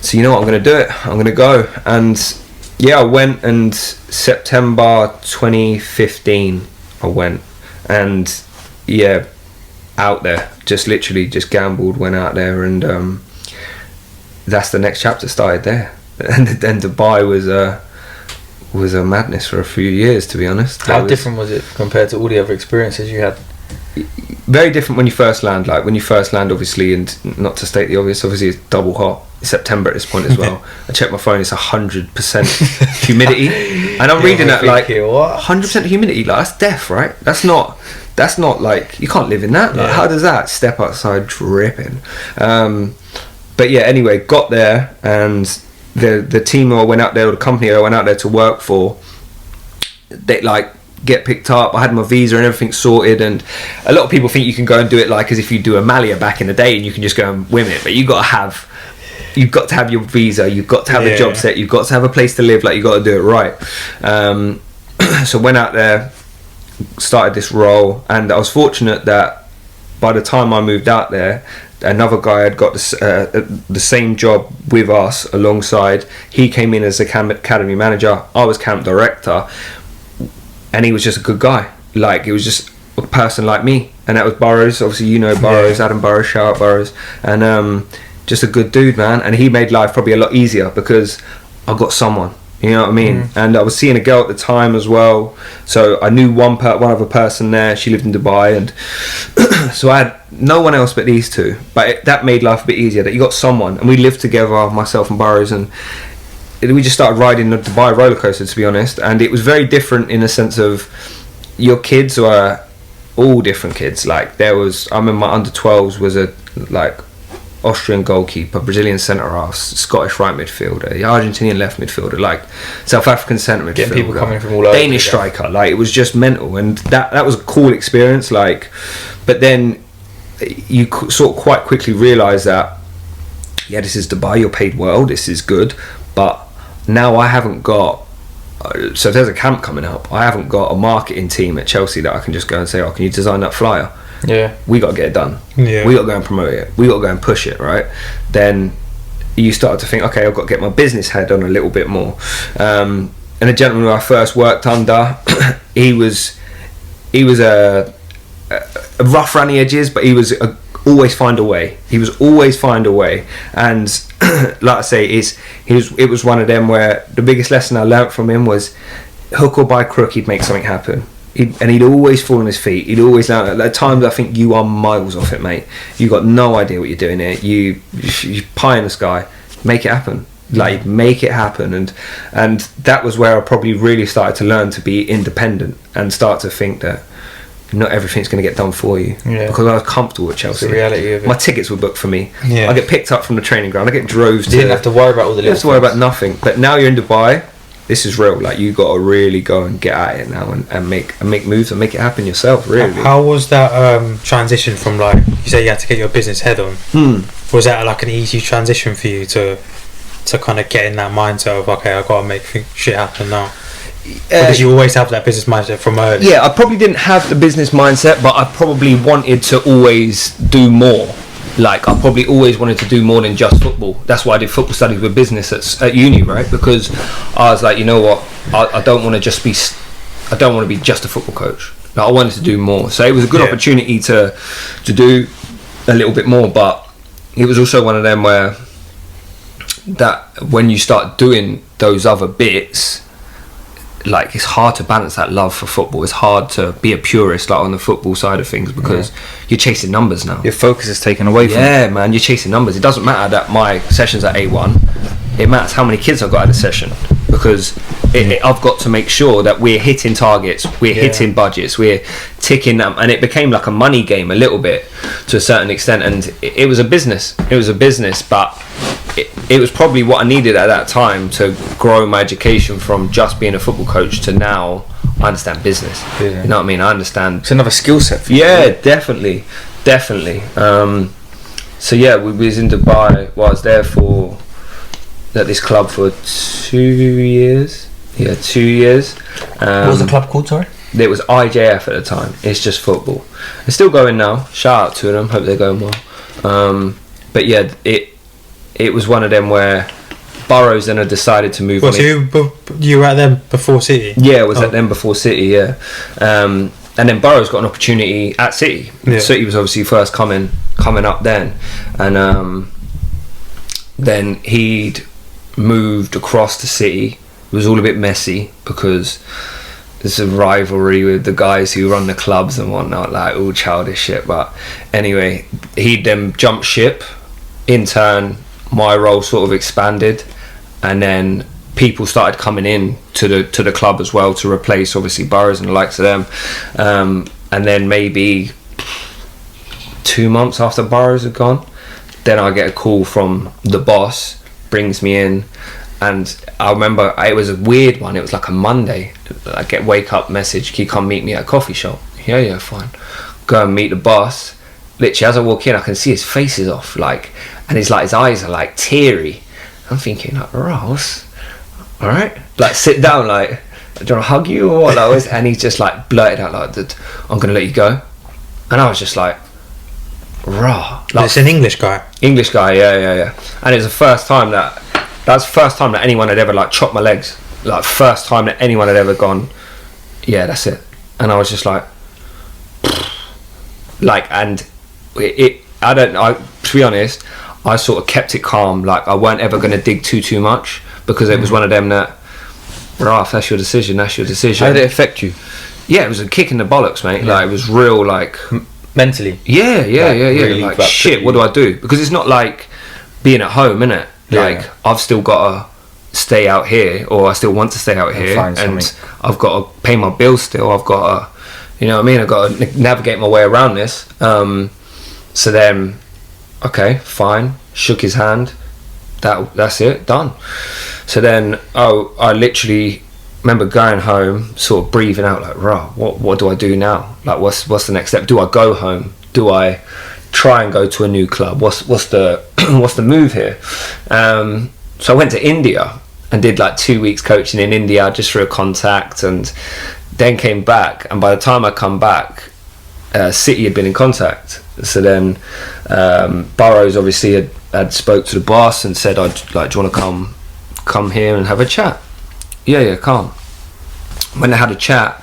so you know what, I'm going to do it. I'm going to go. And yeah, I went, and September 2015 I went, and yeah, out there, just literally just gambled, went out there, and that's the next chapter started there. And then Dubai was a madness for a few years, to be honest. How different was it compared to all the other experiences you had? Very different when you first land. Like when you first land, obviously, and not to state the obvious, obviously it's double hot. It's September at this point as well. I checked my phone, it's 100% humidity, and I'm reading that like 100% humidity. Like that's death, right? That's not like, you can't live in that. Like, how does that? Step outside dripping. But yeah, anyway, got there, and the team I went out there, or the company I went out there to work for, they like get picked up. I had my visa and everything sorted, and a lot of people think you can go and do it like as if you do a Malia back in the day, and you can just go and win it. But you've got to have your visa, you've got to have a job set, you've got to have a place to live. Like, you've got to do it right. So went out there, started this role, and I was fortunate that by the time I moved out there, another guy had got the same job with us alongside. He came in as a academy manager, I was camp director, and he was just a good guy. Like, it was just a person like me, and that was Burrows. Obviously, you know Burrows, Adam Burrows, shout out Burrows, and just a good dude, man. And he made life probably a lot easier because I got someone, you know what I mean? And I was seeing a girl at the time as well, so I knew one other person there. She lived in Dubai, and so I had no one else but these two. But that made life a bit easier, that you got someone, and we lived together, myself and Burrows, and we just started riding the Dubai roller coaster, to be honest. And it was very different in the sense of your kids were all different kids. Like, I remember my under 12s was a like Austrian goalkeeper, Brazilian centre half, Scottish right midfielder, the Argentinian left midfielder, like South African centre midfielder, getting people coming from all over, Danish striker. Like, it was just mental, and that was a cool experience. Like, but then you sort of quite quickly realise that this is Dubai, you're paid well, this is good, but now I haven't got, so if there's a camp coming up, I haven't got a marketing team at Chelsea that I can just go and say, oh, can you design that flyer? Yeah, we got to get it done. Yeah, we got to go and promote it, we got to go and push it, right? Then you start to think, okay, I've got to get my business head on a little bit more. And the gentleman who I first worked under, he was a rough around the edges, but he was always find a way. He was always find a way, and like I say, it was one of them where the biggest lesson I learnt from him was, hook or by crook, he'd make something happen. He'd always fall on his feet. He'd always learn. At times I think you are miles off it, mate. You got no idea what you're doing here. You pie in the sky, make it happen. Like, make it happen. And that was where I probably really started to learn to be independent and start to think that not everything's going to get done for you, because I was comfortable at Chelsea. It's the reality of it. My tickets were booked for me. I get picked up from the training ground. I get drove to. You didn't have to worry about all the. You have to worry about nothing. But now you're in Dubai. This is real. Like, you got to really go and get at it now and make moves and make it happen yourself. Really. How was that transition from, like, you say you had to get your business head on? Was that like an easy transition for you to kind of get in that mindset of, okay, I've got to make shit happen now? Or did you always have that business mindset from early? Yeah, I probably didn't have the business mindset, but I probably wanted to always do more. Like, I probably always wanted to do more than just football. That's why I did football studies with business at uni, right? Because I was like, you know what, I don't want to just be, I don't want to be just a football coach. Like, I wanted to do more. So it was a good opportunity to do a little bit more, but it was also one of them where that when you start doing those other bits, like, it's hard to balance that love for football. It's hard to be a purist, like, on the football side of things, because you're chasing numbers now. Your focus is taken away from you, man. You're chasing numbers. It doesn't matter that my session's at A1. It matters how many kids I've got at a session, because I've got to make sure that we're hitting targets, we're hitting budgets, we're ticking them, and it became like a money game a little bit to a certain extent, and it was a business. It was a business, but it was probably what I needed at that time to grow my education from just being a football coach to now I understand business. You know what I mean? I understand. It's another skill set for you. Yeah, definitely. So yeah, we was in Dubai. Well, I was there at this club for 2 years. Yeah, 2 years. What was the club called, sorry? It was IJF at the time. It's just football. It's still going now. Shout out to them. Hope they're going well. But yeah, it was one of them where Burrows then had decided to move on. So you were at them before City? Yeah, I was at them before City, yeah. And then Burrows got an opportunity at City. Yeah. City was obviously first coming up then. And then he'd moved across to City. It was all a bit messy because there's a rivalry with the guys who run the clubs and whatnot, like all childish shit. But anyway, he'd then jumped ship. In turn, my role sort of expanded, and then people started coming in to the club as well to replace obviously Burrows and the likes of them. And then maybe 2 months after Burrows had gone, then I get a call from the boss, brings me in. And I remember it was a weird one. It was like a Monday. I get wake up message, can you come meet me at a coffee shop? Yeah, fine. Go and meet the boss. Literally, as I walk in, I can see his face is off, like, and his eyes are like teary. I'm thinking, like, Ross, all right, like, sit down, like, do you want to hug you or what? Like, and he just like blurted out like, I'm gonna let you go. And I was just like, raw. Like, it's an English guy. Yeah. And it's the first time that's the first time that anyone had ever like chopped my legs. Like, first time that anyone had ever gone, yeah, that's it. And I was just like, and to be honest, I sort of kept it calm. Like, I weren't ever going to dig too much, because it was one of them that, Ralph, that's your decision. How did it affect you? Yeah, it was a kick in the bollocks, mate. Like, it was real, like, mentally. Yeah. Really, like, shit, what do I do? Because it's not like being at home, innit? Like, I've still got to stay out here, or I still want to stay out here, and I've got to pay my bills still. I've got to, you know what I mean? I've got to navigate my way around this. So then, okay, fine. Shook his hand. That's it, done. So then, I literally remember going home, sort of breathing out, like, rah, what do I do now? Like, what's the next step? Do I go home? Do I try and go to a new club? What's the what's the move here? So I went to India and did like 2 weeks coaching in India just for a contact, and then came back. And by the time I come back, City had been in contact. So then Burrows obviously had spoke to the boss and said, I'd like, do you want to come here and have a chat? Yeah, come. When they had a chat,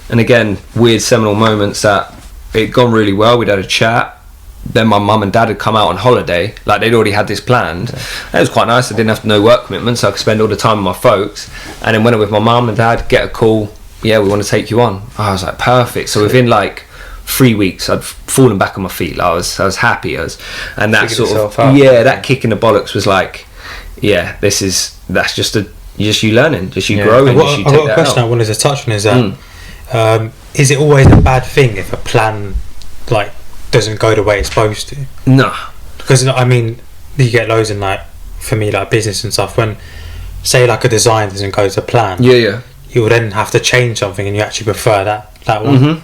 and again, weird seminal moments that it'd gone really well. We'd had a chat. Then my mum and dad had come out on holiday, like they'd already had this planned. It was quite nice. I didn't have no work commitments, so I could spend all the time with my folks. And then went with my mum and dad, get a call, yeah, we want to take you on. I was like, perfect. So within like 3 weeks, I'd fallen back on my feet. Like, I was happy. And that sort of that kick in the bollocks was like, yeah, that's just you learning, just you growing. I've got a question I wanted to touch on, is that is it always a bad thing if a plan like doesn't go the way it's supposed to? No, because I mean, you get loads in, like, for me, like business and stuff, when say like a design doesn't go to plan, you will then have to change something, and you actually prefer that one.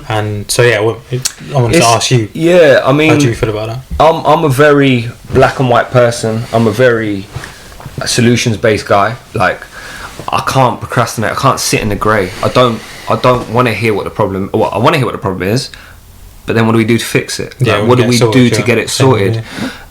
And so I wanted to ask you, I mean, how do you feel about that? I'm a very black and white person. I'm a very solutions based guy. Like, I can't procrastinate. I can't sit in the grey. I don't want to hear what the problem. Well, I want to hear what the problem is, but then what do we do to fix it? Like, what do we do to get it sorted?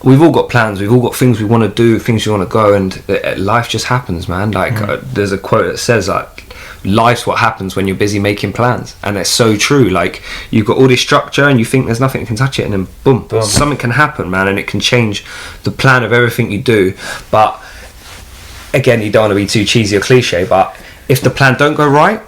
We've all got plans. We've all got things we want to do, things we want to go, and life just happens, man. Like, there's a quote that says, like, life's what happens when you're busy making plans, and it's so true. Like, you've got all this structure and you think there's nothing that can touch it, and then boom, something can happen, man, and it can change the plan of everything you do. But again, you don't want to be too cheesy or cliche, but if the plan don't go right,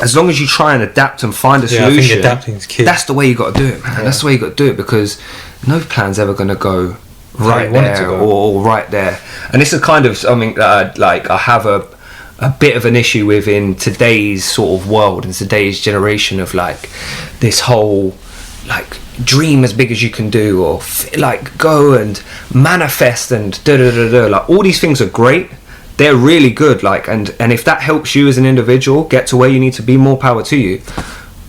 as long as you try and adapt and find a solution, I think adapting's key. That's the way you got to do it, man. That's the way you got to do it, because no plan's ever going to go right there or right there. And this is kind of something that I have a bit of an issue with in today's sort of world, in today's generation, of like this whole like dream as big as you can do, or like go and manifest and like all these things are great. They're really good, like, and if that helps you as an individual get to where you need to be, more power to you.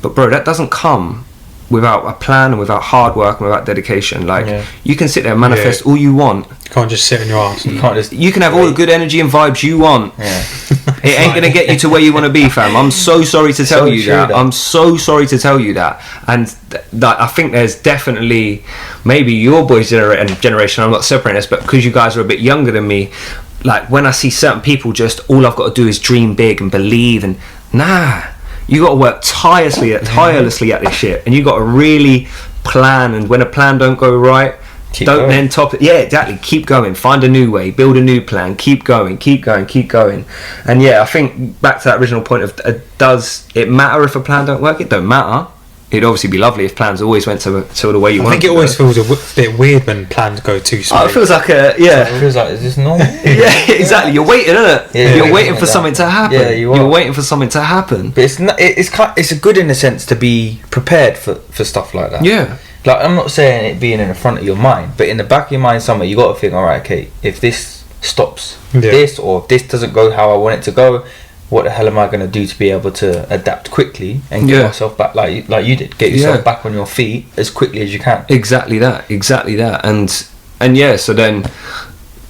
But bro, that doesn't come without a plan and without hard work and without dedication. Like, you can sit there and manifest all you want. You can't just sit on your ass. You can have all the good energy and vibes you want. It ain't gonna get you to where you want to be, fam. I'm so sorry to tell you that. I'm so sorry to tell you that. And I think there's definitely, maybe your boys' generation, I'm not separating this, but because you guys are a bit younger than me, like when I see certain people, just all I've got to do is dream big and believe, and you got to work tirelessly at this shit, and you got to really plan. And when a plan don't go right, don't then top it. Yeah, exactly. Keep going. Find a new way. Build a new plan. Keep going. And yeah, I think back to that original point of does it matter if a plan don't work? It don't matter. It'd obviously be lovely if plans always went to the way you want. I think it always feels a bit weird when plans go too smooth. It feels like It feels like, is this normal? yeah, exactly. You're waiting, isn't it? Yeah, you're waiting for something to happen. Yeah, you're waiting for something to happen. But it's good in a sense to be prepared for stuff like that. Yeah. Like, I'm not saying it being in the front of your mind, but in the back of your mind somewhere, you got to think, all right, okay, if this stops this, or if this doesn't go how I want it to go, what the hell am I going to do to be able to adapt quickly and get myself back like you did, get yourself back on your feet as quickly as you can. Exactly that. And yeah, so then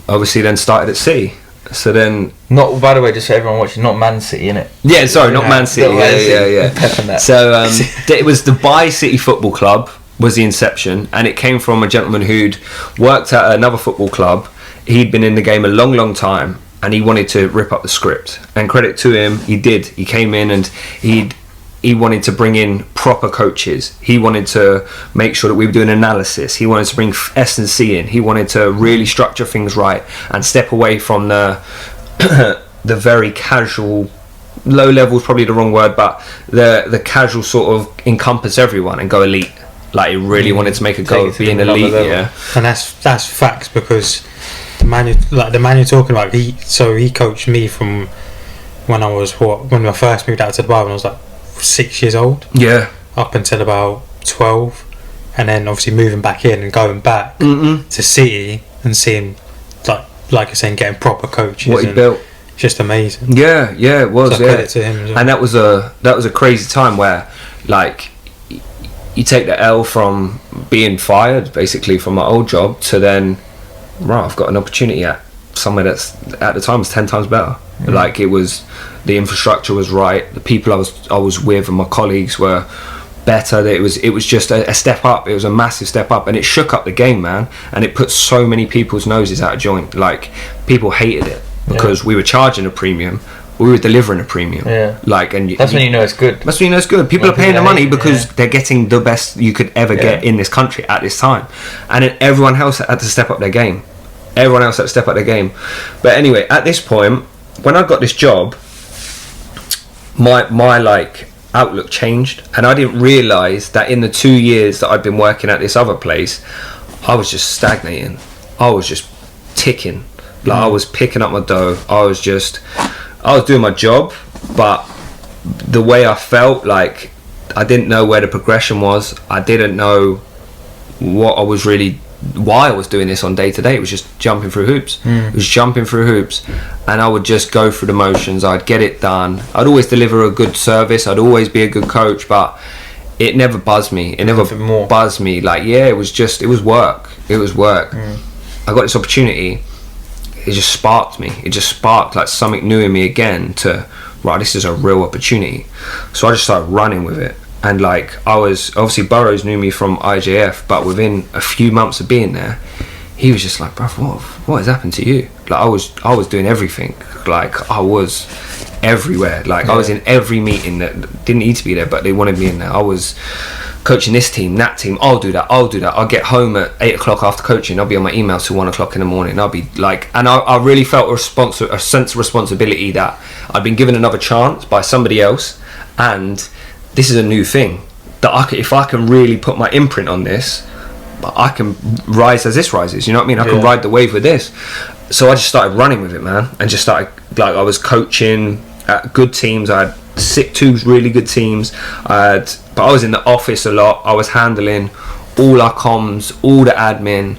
obviously then started at City. So then, not, by the way, just for everyone watching, not Man City, innit? Yeah, sorry, not Man City. Yeah. So it was the Dubai City Football Club was the inception, and it came from a gentleman who'd worked at another football club. He'd been in the game a long time, and he wanted to rip up the script. And credit to him, he did. He came in and he wanted to bring in proper coaches. He wanted to make sure that we were doing analysis. He wanted to bring S&C in. He wanted to really structure things right and step away from the the very casual, low level is probably the wrong word, but the casual sort of encompass everyone and go elite. Like, he really wanted to make a go of being elite. Yeah, and that's facts, because the man you're talking about, he coached me from when I first moved out to Dubai when I was like 6 years old. Yeah. Up until about 12, and then obviously moving back in and going back to City and seeing like you're saying, getting proper coaches. What he built. Just amazing. Yeah, it was. So credit to him as well. And that was a crazy time where, like, you take the L from being fired basically from my old job to then, right, I've got an opportunity at somewhere that's at the time was 10 times better. Like, it was, the infrastructure was right, the people I was with and my colleagues were better. It was just a step up. It was a massive step up, and it shook up the game, man, and it put so many people's noses out of joint. Like, people hated it because we were charging a premium, we were delivering a premium. Like, and that's when you know it's good. That's when you know it's good. People are paying the money because they're getting the best you could ever get in this country at this time, and then everyone else had to step up their game. But anyway, at this point, when I got this job, my like outlook changed, and I didn't realise that in the 2 years that I'd been working at this other place, I was just stagnating. I was just ticking. Like, I was picking up my dough. I was doing my job, but the way I felt, like, I didn't know where the progression was. I didn't know why I was doing this on day to day. It was just jumping through hoops. And I would just go through the motions. I'd get it done. I'd always deliver a good service. I'd always be a good coach, but it never buzzed me. Like, it was work. I got this opportunity. It just sparked me. It just sparked like something new in me again to, right, this is a real opportunity. So I just started running with it. And like, I was, obviously Burrows knew me from IJF, but within a few months of being there, he was just like, bruv, what has happened to you? Like, I was doing everything. Like, I was everywhere. Like, I was in every meeting that didn't need to be there, but they wanted me in there. I was coaching this team, that team. I'll do that. I'll get home at 8 o'clock after coaching. I'll be on my emails till 1 o'clock in the morning. I'll be like, and I really felt a sense of responsibility that I'd been given another chance by somebody else, and this is a new thing that if I can really put my imprint on this, I can rise as this rises. You know what I mean? I can ride the wave with this. So I just started running with it, man, and just started, like, I was coaching at good teams. I had 2 really good teams. But I was in the office a lot. I was handling all our comms, all the admin,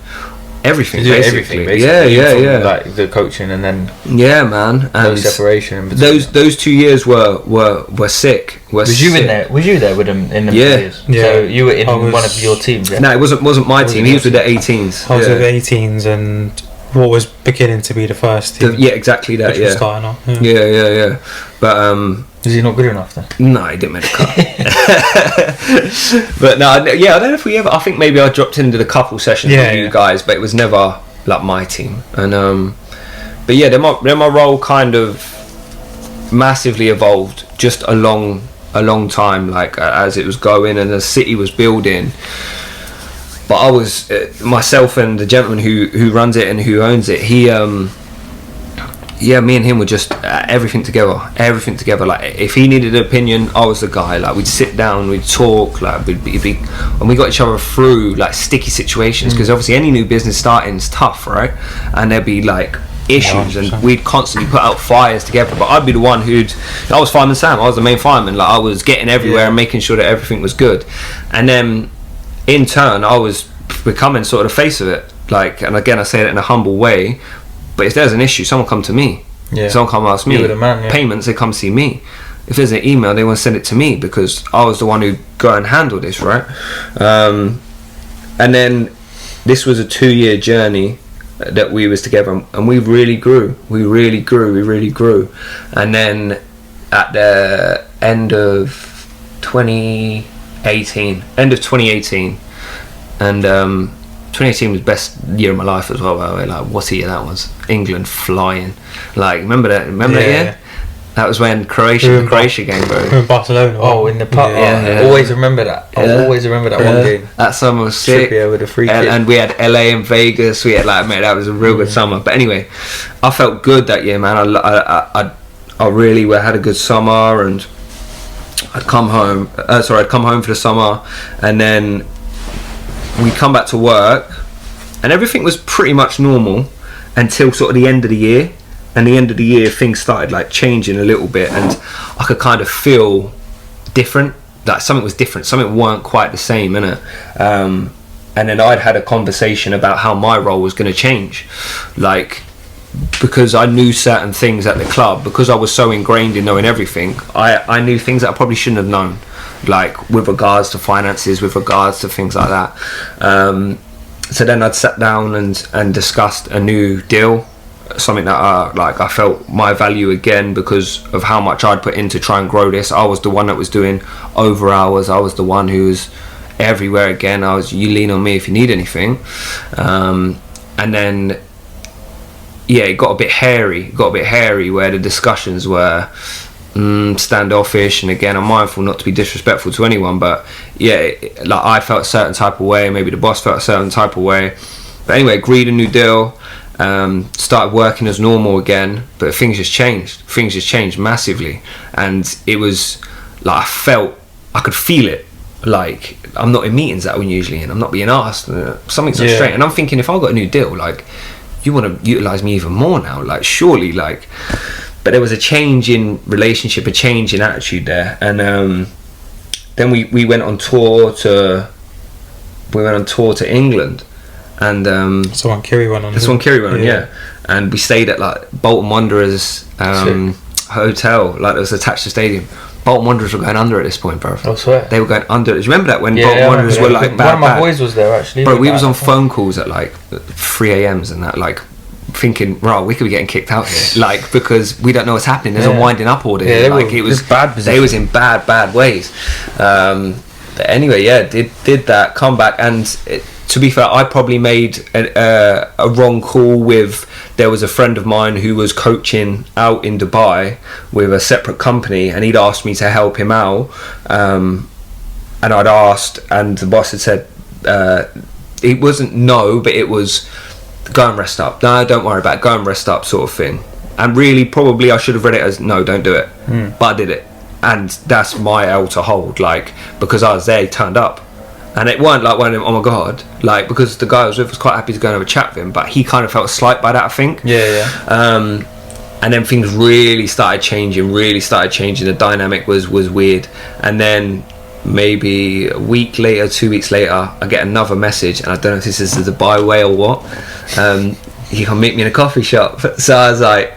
everything, basically. Yeah. Like the coaching and then man, and separation. Those 2 years were sick. Was you there with him in the years? Yeah. So you were in one of your teams. Yeah? No, it wasn't my team. He was with the 18s. I was with the 18s, and what was beginning to be the first team. Exactly that. Which was starting off. Yeah. But is he not good enough then? No, he didn't make the cut. But no, I don't know if we ever. I think maybe I dropped into the couple sessions with you guys, but it was never like my team. And But yeah, then my role kind of massively evolved just a long time, like as it was going and the city was building. But I was myself and the gentleman who runs it and who owns it, he me and him were just everything together. Like if he needed an opinion, I was the guy. Like we'd sit down, we'd talk, like we'd be and we got each other through like sticky situations, because obviously any new business starting is tough, right? And there'd be like issues, and we'd constantly put out fires together. But I'd be the one I was Fireman Sam, I was the main fireman. Like I was getting everywhere and making sure that everything was good. And then in turn I was becoming sort of the face of it. Like, and again I say it in a humble way, but if there's an issue, someone come to me. Someone come ask me. You were the man, Payments, they come see me. If there's an email, they want to send it to me, because I was the one who go and handle this, right? And then this was a 2-year journey that we was together, and we really grew. We really grew. And then at the end of 2018, and 2018 was the best year of my life as well, by the way. Like, what a year that was. England flying. Like, remember that year? Yeah. That was when Croatia game, bro. In Barcelona. Oh, in the pub. Yeah. Always remember that. I always remember that one game. That summer was sick. Trippier with a free kick. And we had LA and Vegas. We had that was a real good summer. But anyway, I felt good that year, man. I really had a good summer, and I'd come home for the summer, and then we'd come back to work, and everything was pretty much normal until sort of the end of the year. And the end of the year, things started like changing a little bit, and I could kind of feel different. Like something was different. Something weren't quite the same, innit? And then I'd had a conversation about how my role was going to change, like, because I knew certain things at the club, because I was so ingrained in knowing everything. I knew things that I probably shouldn't have known, like with regards to finances, with regards to things like that. So then I'd sat down and discussed a new deal, something that I felt my value again, because of how much I'd put in to try and grow this. I was the one that was doing over hours. I was the one who was everywhere again. You lean on me if you need anything. And then it got a bit hairy where the discussions were standoffish. And again, I'm mindful not to be disrespectful to anyone, but like I felt a certain type of way, maybe the boss felt a certain type of way. But anyway, agreed a new deal. Started working as normal again, but things just changed massively. And it was like I could feel it. Like, I'm not in meetings that I'm usually in, I'm not being asked, something's not straight. And I'm thinking, if I got a new deal, like, you want to utilize me even more now, like, surely, like. But there was a change in relationship, a change in attitude there. And then we went on tour to England. And that's the one Kiri went on. Yeah. And we stayed at like Bolton Wanderers hotel, like it was attached to the stadium. Bolton Wanderers were going under at this point, bro. I swear. They were going under. Do you remember that when Bolton Wanderers were like bad? One of my boys was there actually. Bro, we was on phone calls at like 3 a.m. and that, like thinking, right, we could be getting kicked out here, like, because we don't know what's happening. There's a winding up order. Yeah, like it was bad position. They was in bad ways. But anyway, did that, come back, and to be fair, I probably made a wrong call with. There was a friend of mine who was coaching out in Dubai with a separate company, and he'd asked me to help him out, and I'd asked, and the boss had said it wasn't no, but it was go and rest up. No, don't worry about it. Go and rest up, sort of thing. And really, probably I should have read it as no, don't do it. But I did it, and that's my L to hold. Like, because I was there, he turned up. And it weren't like, oh my god, like, because the guy I was with was quite happy to go and have a chat with him, but he kind of felt slight by that, I think. And then things really started changing. The dynamic was weird. And then maybe a week later, 2 weeks later, I get another message, and I don't know if this is the Dubai way or what. He can meet me in a coffee shop. So I was like,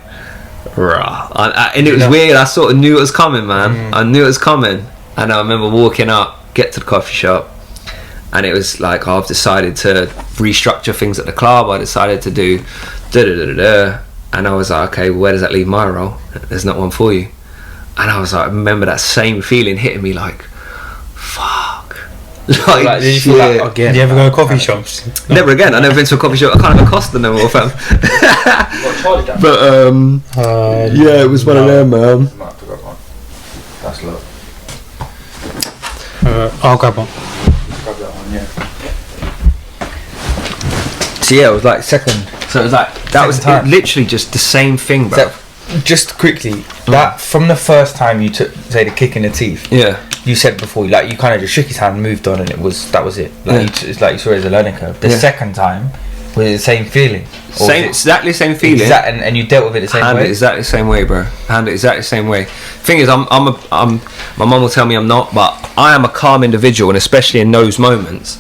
rah. And it was weird. I sort of knew it was coming, man. I knew it was coming. And I remember walking up, get to the coffee shop, and it was like, I've decided to restructure things at the club. I decided to do da-da-da-da-da. And I was like, okay, where does that leave my role? There's not one for you. And I was like, I remember that same feeling hitting me, like, fuck. Like, did you feel like, again? Did you ever go to coffee shops? Never again. I never been to a coffee shop. I can't have a Costa no more, fam. But yeah, it was one of them, man. That's low. I'll grab one. Grab that one, yeah. So yeah, it was like second. So it was like that was literally just the same thing, bro. So, just quickly, that from the first time you took, say, the kick in the teeth. Yeah. You said before, like, you kind of just shook his hand, moved on, and that was it. Like, it's like you saw it as a learning curve. The second time, was it the same feeling? Exactly the same feeling. And you dealt with it the same way. Handled it exactly the same way, bro. Handled it exactly the same way. Thing is, I'm my mum will tell me I'm not, but I am a calm individual, and especially in those moments,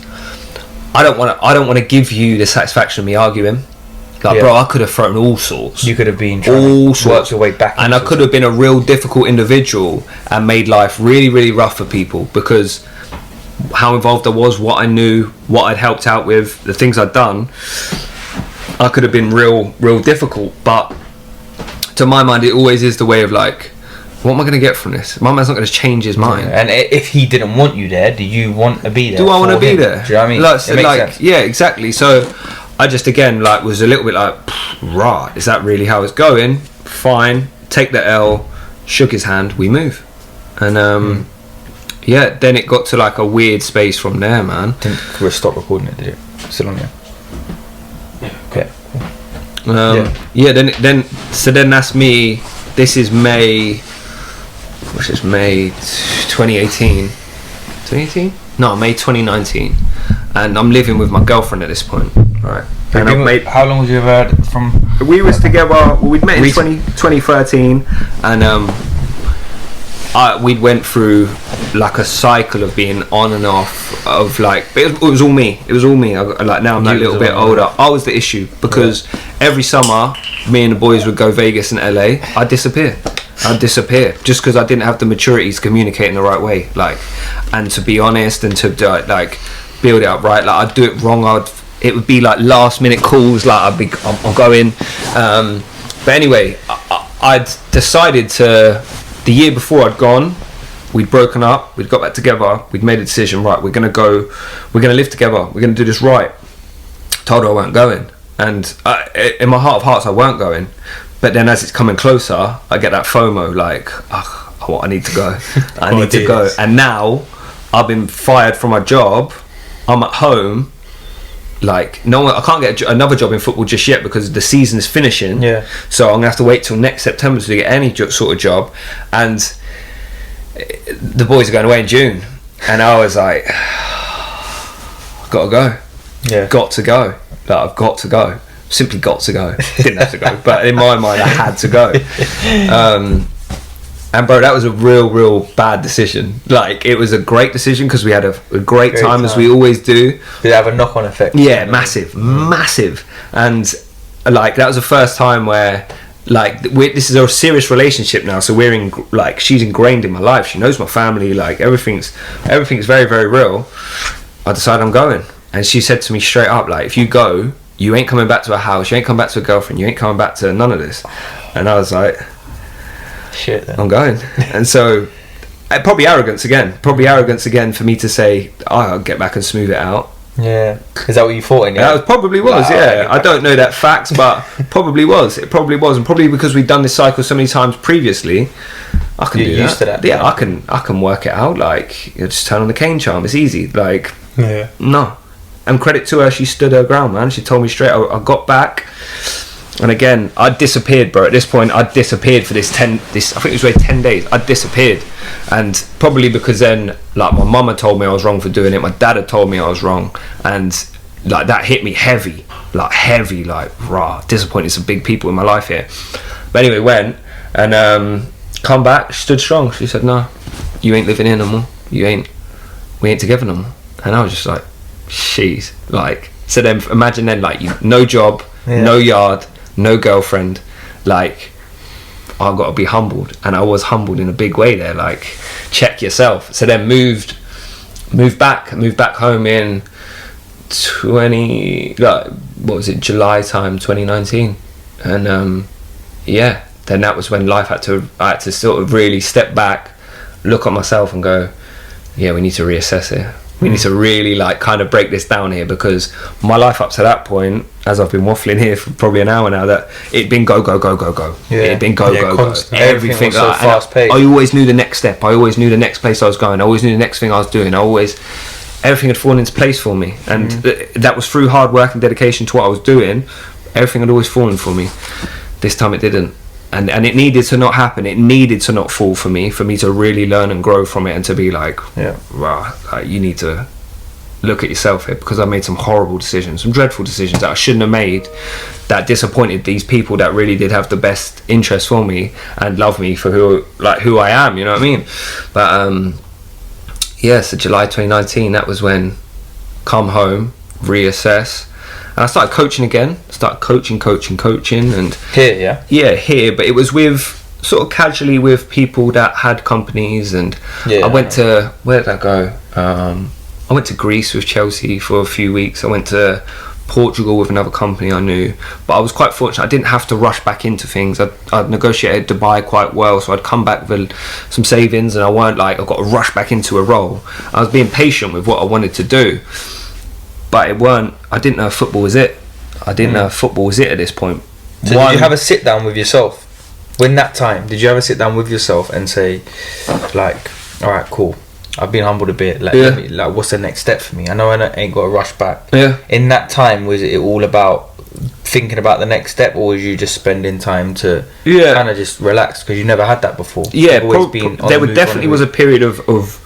I don't want to give you the satisfaction of me arguing. Like, bro, I could have thrown all sorts. You could have been trying to work your way back, and I could have been a real difficult individual and made life really, really rough for people because how involved I was, what I knew, what I'd helped out with, the things I'd done. I could have been real, real difficult. But to my mind, it always is the way of like, what am I going to get from this? My man's not going to change his mind. Yeah. And if he didn't want you there, do you want to be there? Do I want to be there? Do you know what I mean? Like, it makes sense. Yeah, exactly. So I just again like was a little bit like, rah, is that really how it's going? Fine, take the L, shook his hand, we move, and yeah, then it got to like a weird space from there, man. Didn't stop recording it, did it? Still on there? Yeah. Okay. Yeah. Then that's me. This is May. Which is May 2018. 2018? No, May 2019, and I'm living with my girlfriend at this point. Right. And how long was you ever had from? We was together. Well, we'd met in 2013, and we'd went through like a cycle of being on and off of like. But it was all me. It was all me. Like now I'm that little bit older. I was the issue because every summer me and the boys would go Vegas and LA. I'd disappear just because I didn't have the maturity to communicate in the right way. Like, and to be honest and to like build it up right. Like I'd do it wrong. It would be like last minute calls, like I'm going. But anyway, I'd decided to, the year before I'd gone, we'd broken up, we'd got back together, we'd made a decision, right, we're going to live together, we're going to do this right. Told her I weren't going. And in my heart of hearts, I weren't going. But then as it's coming closer, I get that FOMO, like, I need to go. I need to go. And now, I've been fired from my job, I'm at home, like I can't get another job in football just yet because the season is finishing. Yeah. So I'm gonna have to wait till next September to get any sort of job, and the boys are going away in June, and I was like, gotta go. Yeah. Got to go. Like, I've got to go. Simply got to go. Didn't have to go, but in my mind I had to go. And bro, that was a real bad decision. Like, it was a great decision because we had a great time as we always do. Did it have a knock-on effect? Yeah, massive. And like that was the first time where like this is a serious relationship now. So we're in like she's ingrained in my life. She knows my family. Like everything's very, very real. I decided I'm going, and she said to me straight up, like, if you go, you ain't coming back to a house. You ain't coming back to a girlfriend. You ain't coming back to none of this. And I was like, shit, then. I'm going. And so probably arrogance again for me to say, I'll get back and smooth it out. Yeah. Is that what you thought in your That probably was, yeah. I don't know that fact, but probably was. It probably was. And probably because we've done this cycle so many times previously, I can do that. You're used to that. Yeah, I can work it out. Like, you just turn on the Kane charm. It's easy. Like, no. And credit to her, she stood her ground, man. She told me straight. I got back. And again, I disappeared, bro. At this point, I disappeared for this I think it was really 10 days. I disappeared. And probably because then, like, my mum had told me I was wrong for doing it. My dad had told me I was wrong. And, like, that hit me heavy. Like, rah. Disappointed some big people in my life here. But anyway, went. And come back, she stood strong. She said, no, you ain't living here no more. We ain't together no more. And I was just like, jeez. Like, so then, imagine then, like, no job, no yard, no girlfriend, like, I've got to be humbled. And I was humbled in a big way there, like, check yourself. So then moved back home in July time 2019. And then that was when I had to sort of really step back, look at myself and go, yeah, we need to reassess it. We need to really like kind of break this down here, because my life up to that point, as I've been waffling here for probably an hour now, that it'd been go. It'd been go. Constantly. Everything was so like, fast paced. I always knew the next step. I always knew the next place I was going. I always knew the next thing I was doing. Everything had fallen into place for me, and that was through hard work and dedication to what I was doing. Everything had always fallen for me. This time it didn't. And it needed to not happen. It needed to not fall for me to really learn and grow from it, and to be like, wow, like, you need to look at yourself here, because I made some horrible decisions, some dreadful decisions that I shouldn't have made, that disappointed these people that really did have the best interest for me and love me for who I am, you know what I mean? But so July 2019, that was when come home, reassess. And I started coaching again. Started coaching, and here, here. But it was with sort of casually with people that had companies, and I went to, where did I go? I went to Greece with Chelsea for a few weeks. I went to Portugal with another company I knew. But I was quite fortunate. I didn't have to rush back into things. I'd negotiated Dubai quite well, so I'd come back with some savings, and I weren't like, I've got to rush back into a role. I was being patient with what I wanted to do. But I didn't know if football was it. I didn't know if football was it at this point. So did you have a sit down with yourself? When that time, did you ever sit down with yourself and say, like, all right, cool, I've been humbled a bit. Like, what's the next step for me? I know I ain't got to rush back. Yeah. In that time, was it all about thinking about the next step, or was you just spending time to kind of just relax, because you never had that before? Yeah, there definitely was a period of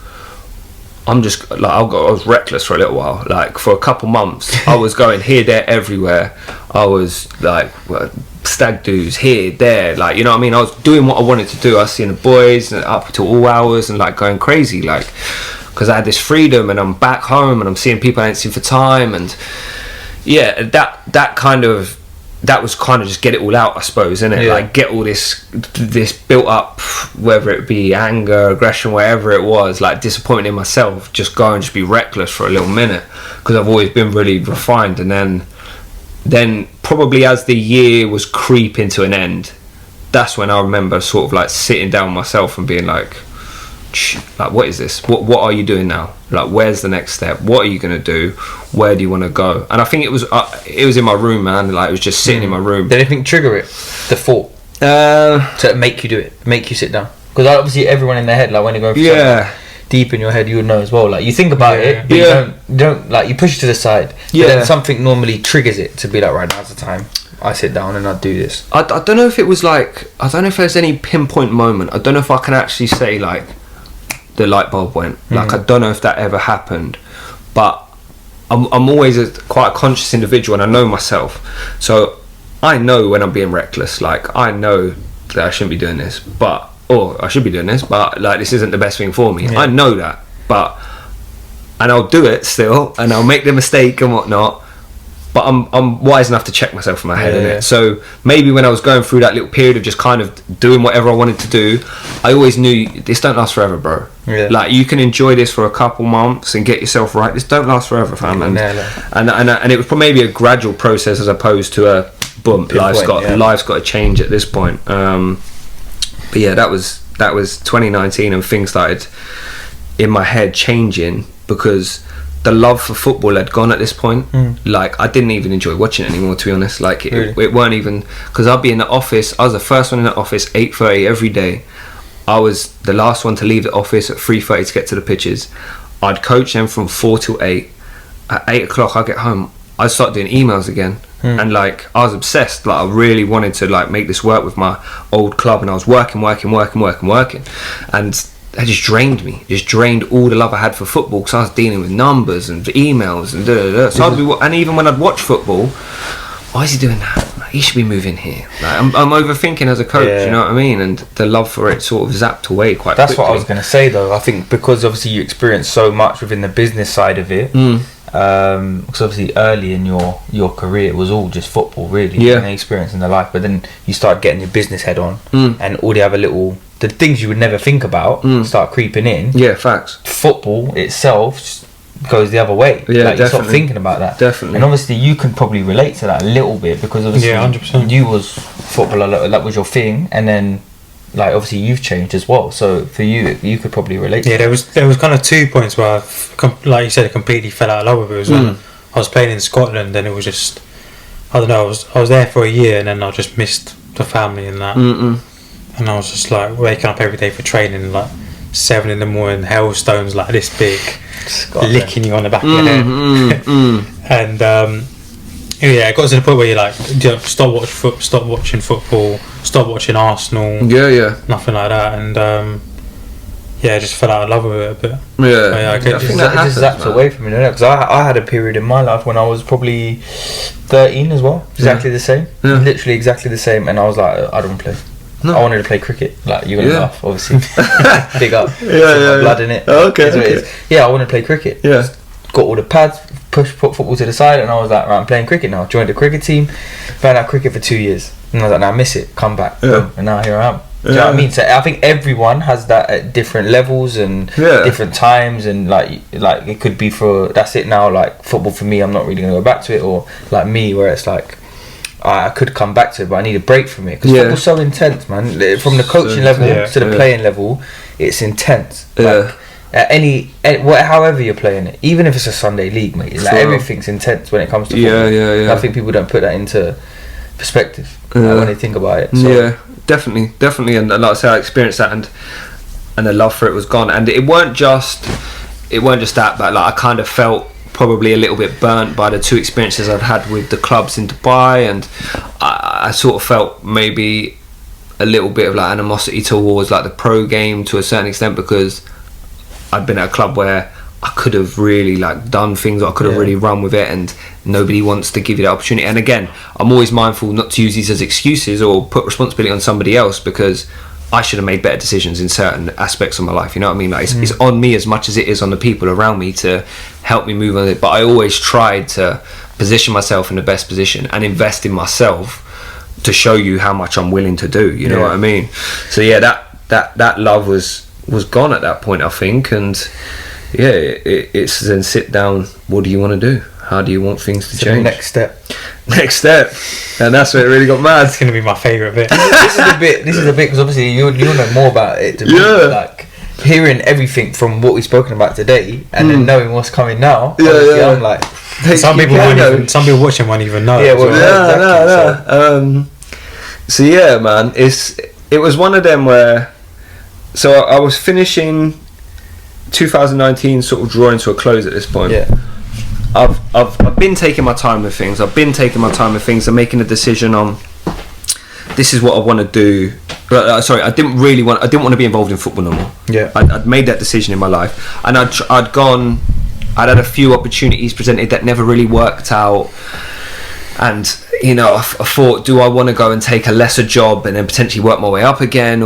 I'm just like, I was reckless for a little while. Like for a couple months, I was going here, there, everywhere. I was like stag do's here, there, like, you know what I mean. I was doing what I wanted to do. I was seeing the boys up till all hours and like going crazy, like, because I had this freedom, and I'm back home and I'm seeing people I ain't seen for time, and that was kind of just get it all out, I suppose, innit? Like get all this built up, whether it be anger, aggression, whatever it was, like disappointment in myself, just go and just be reckless for a little minute, because I've always been really refined. And then probably as the year was creeping to an end, that's when I remember sort of like sitting down with myself and being like, what is this? What are you doing now? Like, where's the next step? What are you gonna do? Where do you want to go? And I think it was in my room, man. Like, it was just sitting in my room. Did anything trigger it? The thought to make you do it, make you sit down? Because obviously everyone in their head, like when you're going for something deep in your head, you would know as well. Like, you think about it, but you don't like, you push it to the side. But then something normally triggers it to be like, right, now's the time. I sit down and I do this. I don't know if it was like, I don't know if there's any pinpoint moment. I don't know if I can actually say like the light bulb went. Like, I don't know if that ever happened, but I'm always quite a conscious individual, and I know myself, so I know when I'm being reckless. Like, I know that I shouldn't be doing this, or I should be doing this, but like, this isn't the best thing for me. I know that, and I'll do it still, and I'll make the mistake and whatnot, but I'm wise enough to check myself in my head, innit? So maybe when I was going through that little period of just kind of doing whatever I wanted to do, I always knew this don't last forever, bro. Like, you can enjoy this for a couple months and get yourself right. This don't last forever, fam. And it was maybe a gradual process as opposed to a boom. Life's got to change at this point. But yeah, that was 2019, and things started in my head changing, because the love for football had gone at this point. Like, I didn't even enjoy watching it anymore, to be honest. Like, it weren't even, because I'd be in the office. I was the first one in the office 8:30 every day. I was the last one to leave the office at 3:30 to get to the pitches. I'd coach them from 4 till 8. At 8 o'clock I'd get home. I'd start doing emails again. And like, I was obsessed. Like, I really wanted to like make this work with my old club, and I was working, and that just drained me. It just drained all the love I had for football, because I was dealing with numbers and emails and So and even when I'd watch football, why is he doing that? Like, he should be moving here. Like, I'm overthinking as a coach, you know what I mean? And the love for it sort of zapped away quite quickly. That's what I was going to say, though. I think because obviously you experienced so much within the business side of it, because obviously early in your career it was all just football, really, and experience in the life. But then you start getting your business head on, and all the other the things you would never think about start creeping in. Yeah, facts. Football itself just goes the other way. Yeah, like, you start thinking about that. Definitely. And obviously you can probably relate to that a little bit, because obviously 100%. you was football, that was your thing, and then like obviously you've changed as well. So for you could probably relate. Yeah, there was kind of 2 points where like you said, I completely fell out of love with it. It was when I was playing in Scotland, and it was just, I don't know, I was there for a year, and then I just missed the family and that. And I was just like waking up every day for training, like 7 in the morning, hailstones like this big, licking you on the back of your head. And yeah, it got to the point where you're like, stop watching football, stop watching Arsenal. Yeah. Nothing like that. And yeah, I just fell out of love with it a bit. Yeah, I think that just zapped away from me, because I had a period in my life when I was probably 13 as well, exactly the same, literally exactly the same, and I was like, I don't play. No. I wanted to play cricket. Like, you're gonna laugh, obviously. Big up. My blood in it. Okay. Yeah, I wanted to play cricket. Yeah. Got all the pads, put football to the side, and I was like, right, I'm playing cricket now. Joined the cricket team, played out cricket for 2 years, and I was like, nah, I miss it. Come back. Boom. And now here I am. Do you know what I mean? So I think everyone has that at different levels and different times, and like it could be for that's it now. Like football for me, I'm not really gonna go back to it, or like me, where it's like I could come back to it, but I need a break from it, because football's so intense, man. From the coaching level to the playing level, it's intense. Like however you're playing it, even if it's a Sunday league, mate, like everything's intense when it comes to football. I think people don't put that into perspective when they think about it. So. Definitely, and like I say, I experienced that, and the love for it was gone. And it weren't just that, but like I kind of felt probably a little bit burnt by the 2 experiences I'd had with the clubs in Dubai, and I sort of felt maybe a little bit of like animosity towards like the pro game to a certain extent, because I'd been at a club where I could have really like done things, or I could have really run with it, and nobody wants to give you the opportunity. And again, I'm always mindful not to use these as excuses or put responsibility on somebody else, because I should have made better decisions in certain aspects of my life, you know what I mean? Like it's on me as much as it is on the people around me to help me move on it. But I always tried to position myself in the best position and invest in myself to show you how much I'm willing to do, you know what I mean? So yeah, that love was gone at that point, I think. And yeah, it's then sit down, what do you want to do? How do you want things to change? Next step, and that's where it really got mad. It's going to be my favourite bit. This is the bit because obviously you'll know more about it to me. Like hearing everything from what we've spoken about today, and then knowing what's coming now. I'm like, some people watching won't even know. So yeah, man, it was one of them where, so I was finishing 2019, sort of drawing to a close at this point. I've been taking my time with things. And making a decision on this is what I want to do. Sorry, I didn't want to be involved in football no more. I'd made that decision in my life, and I'd had a few opportunities presented that never really worked out. And you know, I thought, do I want to go and take a lesser job and then potentially work my way up again,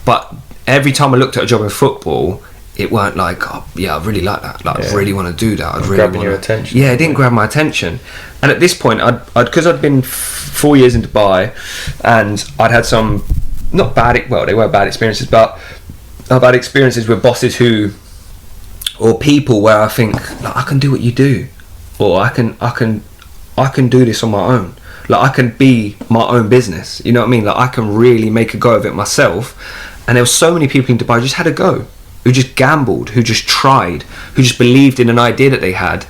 but every time I looked at a job in football, it weren't like, oh, yeah, I really like that. Like, I really want to do that. I'd really grabbing your attention. Yeah, it didn't grab my attention. And at this point, because I'd been 4 years in Dubai, and I'd had some they weren't bad experiences, but I've had experiences with bosses or people where I think, like, I can do what you do, or I can do this on my own. Like, I can be my own business. You know what I mean? Like, I can really make a go of it myself. And there were so many people in Dubai who just had a go, who just gambled, who just tried, who just believed in an idea that they had,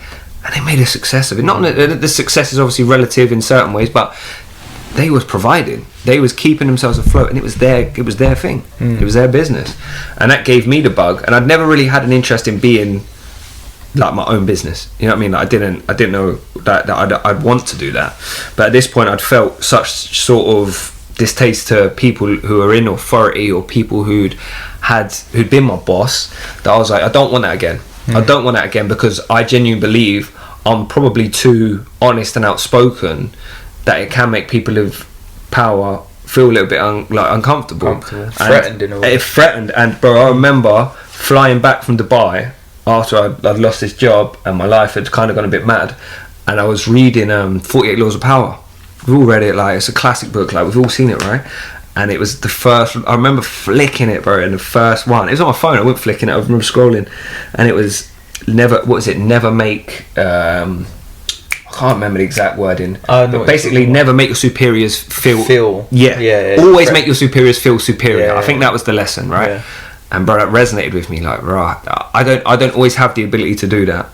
and they made a success of it. Not that the success is obviously relative in certain ways, but they was providing, they was keeping themselves afloat, and it was their thing. It was their business, and that gave me the bug. And I'd never really had an interest in being like my own business, you know what I mean? Like, I didn't know that I'd want to do that. But at this point, I'd felt such sort of distaste to people who are in authority, or people who'd been my boss, that I was like, I don't want that again. I don't want that again, because I genuinely believe I'm probably too honest and outspoken, that it can make people of power feel a little bit uncomfortable. Threatened in a way. It threatened. And bro, I remember flying back from Dubai after I'd lost this job and my life had kind of gone a bit mad, and I was reading 48 Laws of Power. We've all read it, like, it's a classic book, like, we've all seen it, right? And it was the first, I remember flicking it, bro, and the first one, it was on my phone, I wasn't flicking it, I remember scrolling, and it was never make, I can't can't remember the exact wording, but basically never make your superiors feel yeah, always make your superiors feel superior. I think that was the lesson, right? Yeah. And bro, that resonated with me. Like, right, I don't always have the ability to do that.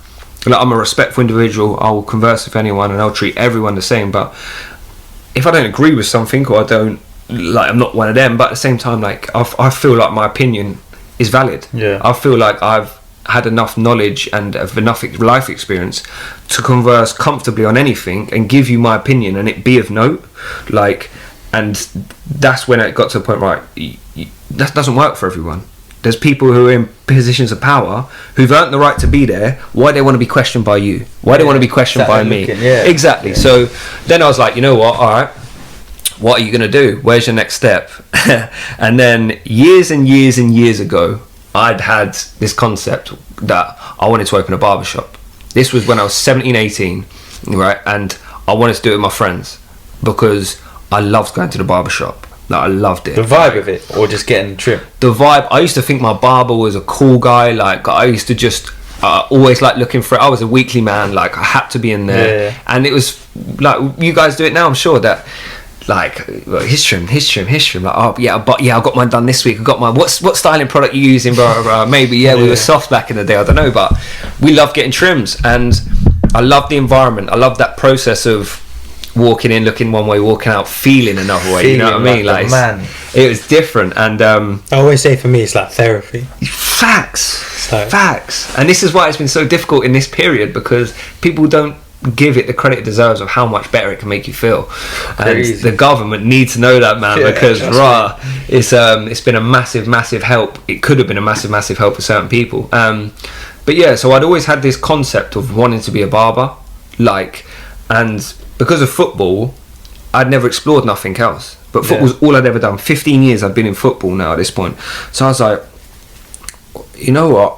Like, I'm a respectful individual. I will converse with anyone and I'll treat everyone the same. But if I don't agree with something, or I don't like, I'm not one of them. But at the same time, like, I feel like my opinion is valid. Yeah. I feel like I've had enough knowledge and of enough life experience to converse comfortably on anything and give you my opinion and it be of note. Like, and that's when it got to a point, right, that doesn't work for everyone. There's people who are in positions of power who've earned the right to be there. Why they want to be questioned by you? Why they want to be questioned by me? Exactly. Yeah. So then I was like, you know what? All right, what are you going to do? Where's your next step? And then years and years and years ago, I'd had this concept that I wanted to open a barbershop. This was when I was 17, 18, right? And I wanted to do it with my friends because I loved going to the barbershop. Like, I loved it. The vibe of it, or just getting trim? The vibe. I used to think my barber was a cool guy. Like, I used to just always like looking for it. I was a weekly man. Like, I had to be in there. Yeah. And it was like, you guys do it now, I'm sure, that like, his trim. Like, oh yeah, but yeah, I got mine done this week. I got mine. What styling product you using? Blah. Maybe we were soft back in the day. I don't know, but we love getting trims, and I love the environment. I love that process of walking in, looking one way, walking out, feeling another way. You know what I mean? Like, man, it was different. And I always say for me, it's like therapy. Facts. And this is why it's been so difficult in this period, because people don't give it the credit it deserves of how much better it can make you feel. Crazy. And the government needs to know that, man, because it's been a massive help. It could have been a massive help for certain people. But yeah, so I'd always had this concept of wanting to be a barber, like, and because of football, I'd never explored nothing else. But football was all I'd ever done. 15 years I've been in football now at this point. So I was like, you know what?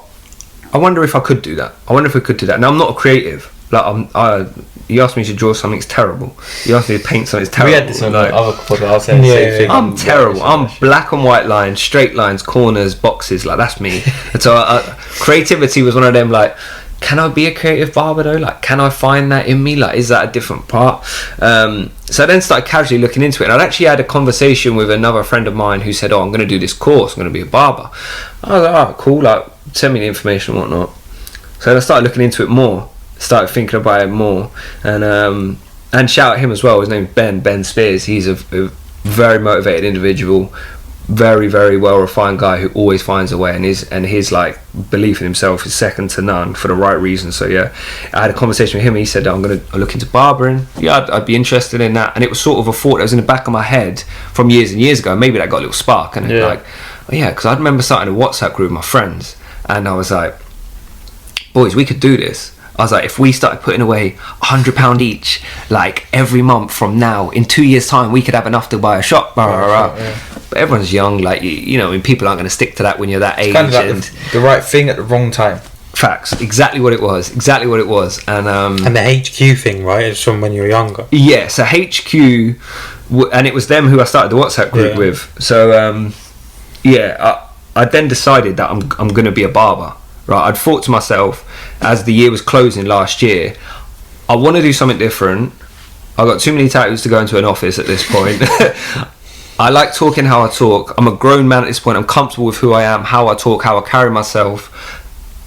I wonder if I could do that. Now, I'm not a creative. Like, you asked me to draw something, it's terrible. You asked me to paint something, it's terrible. We had this on the other podcast. Same thing. I'm terrible. I'm black and white lines, straight lines, corners, boxes. Like, that's me. And so creativity was one of them. Like, can I be a creative barber though? Like, can I find that in me? Like, is that a different part? So I then started casually looking into it, and I'd actually had a conversation with another friend of mine who said, oh, I'm going to do this course, I'm going to be a barber. I was like, all right, cool, like, send me the information and whatnot. So then I started looking into it more, started thinking about it more, and shout at him as well. His name's Ben Spears. He's a very motivated individual, very well refined guy who always finds a way, and his like belief in himself is second to none for the right reason. So yeah, I had a conversation with him. He said, I'm going to look into barbering. Yeah, I'd be interested in that. And it was sort of a thought that was in the back of my head from years and years ago. Maybe that got a little spark, and because I remember starting a WhatsApp group with my friends, and I was like, boys, we could do this. I was like, if we started putting away £100 each, like every month from now, in 2 years' time, we could have enough to buy a shop. But everyone's young, like, you know, people aren't going to stick to that when you're that age. Kind of like the right thing at the wrong time. Facts, exactly what it was. And the HQ thing, right? It's from when you were younger. Yeah, so HQ, and it was them who I started the WhatsApp group with. So I then decided that I'm going to be a barber. Right, I'd thought to myself, as the year was closing last year, I want to do something different. I've got too many tattoos to go into an office at this point. I like talking how I talk. I'm a grown man at this point. I'm comfortable with who I am, how I talk, how I carry myself.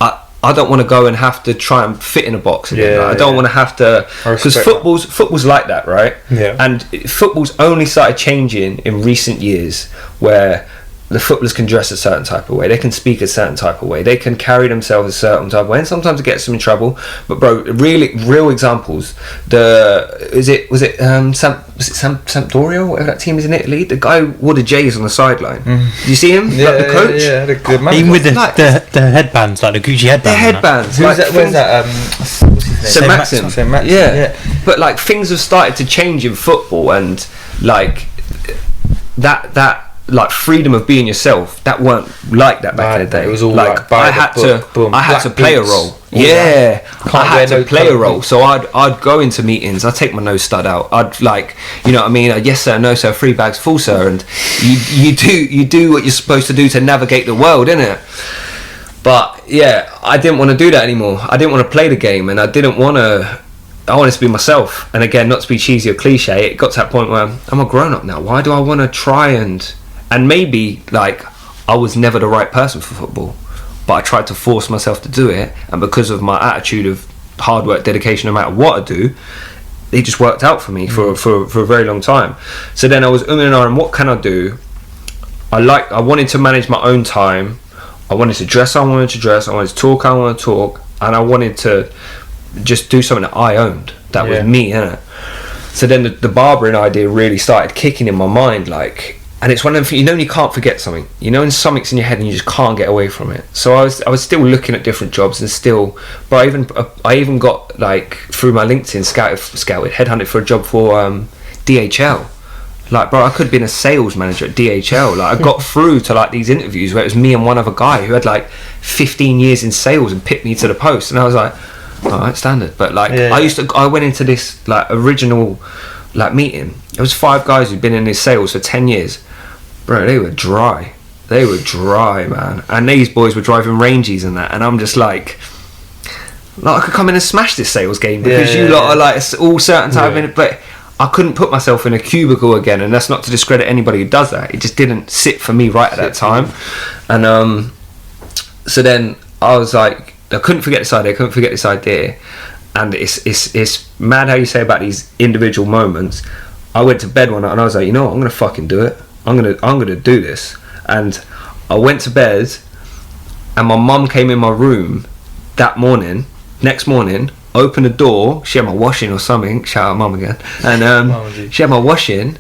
I don't want to go and have to try and fit in a box again. I don't want to have to, because football's like that, right? Yeah. And football's only started changing in recent years, where the footballers can dress a certain type of way, they can speak a certain type of way, they can carry themselves a certain type of way, and sometimes it gets them in trouble. But bro, real examples. Was it Sampdoria, whatever that team is in Italy? The guy wore the J's on the sideline. Did you see him? Yeah, like the coach. Yeah, the good man. Even with the headbands, like the Gucci headbands. The headbands. Where's that? What's his name? St. Maxim. Yeah. But like, things have started to change in football, and like that. Like, freedom of being yourself, that weren't like that back in the day. It was all like I had to play a role. I had to play a role. So I'd go into meetings, I'd take my nose stud out, I'd, like, you know what I mean, yes sir, no sir, 3 bags full sir, and you do what you're supposed to do to navigate the world, innit? But yeah, I didn't want to do that anymore. I didn't want to play the game, and I didn't want to I wanted to be myself. And again, not to be cheesy or cliche, it got to that point where I'm a grown up now. Why do I want to try and maybe like I was never the right person for football, but I tried to force myself to do it, and because of my attitude of hard work, dedication, no matter what I do, it just worked out for me for a very long time. So then I was and ahhing, what can I do? I wanted to manage my own time. I wanted to dress how I wanted to dress. I wanted to talk how I wanted to talk, and I wanted to just do something that I owned. That was me, innit? So then the barbering idea really started kicking in my mind, like. And it's one of them, you know, when you can't forget something, you know, when something's in your head and you just can't get away from it. So I was still looking at different jobs and still, but I even got like through my LinkedIn scouted headhunted for a job for DHL. Like, bro, I could have been a sales manager at DHL. Like, I got through to like these interviews where it was me and one other guy who had like 15 years in sales and picked me to the post, and I was like, all right, standard. But like, I went into this like original like meeting. There was 5 guys who'd been in this sales for 10 years. Bro, they were dry, man. And these boys were driving Ranges and that, and I'm just like I could come in and smash this sales game because you lot are like all certain type of it, but I couldn't put myself in a cubicle again, and that's not to discredit anybody who does that. It just didn't sit for me right at that time. And so then I was like, I couldn't forget this idea, and it's mad how you say about these individual moments. I went to bed one night and I was like, you know what, I'm gonna fucking do it. I'm gonna do this. And I went to bed, and my mum came in my room next morning, opened the door. She had my washing or something. Shout out mum again. And she had my washing,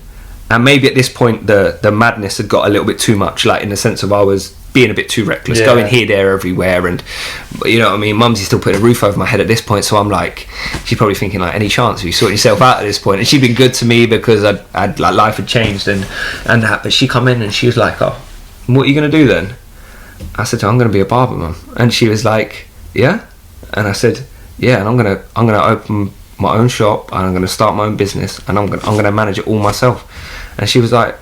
and maybe at this point the madness had got a little bit too much, like in the sense of I was being a bit too reckless, going here, there, everywhere, and you know what I mean, mum's still putting a roof over my head at this point, so I'm like, she's probably thinking like, any chance of you sorting yourself out at this point? And she'd been good to me because I'd like, life had changed and that, but she come in and she was like, oh, what are you gonna do then? I said, I'm gonna be a barber, mum. And she was like, yeah? And I said, yeah, and I'm gonna open my own shop, and I'm gonna start my own business, and I'm gonna manage it all myself. And she was like,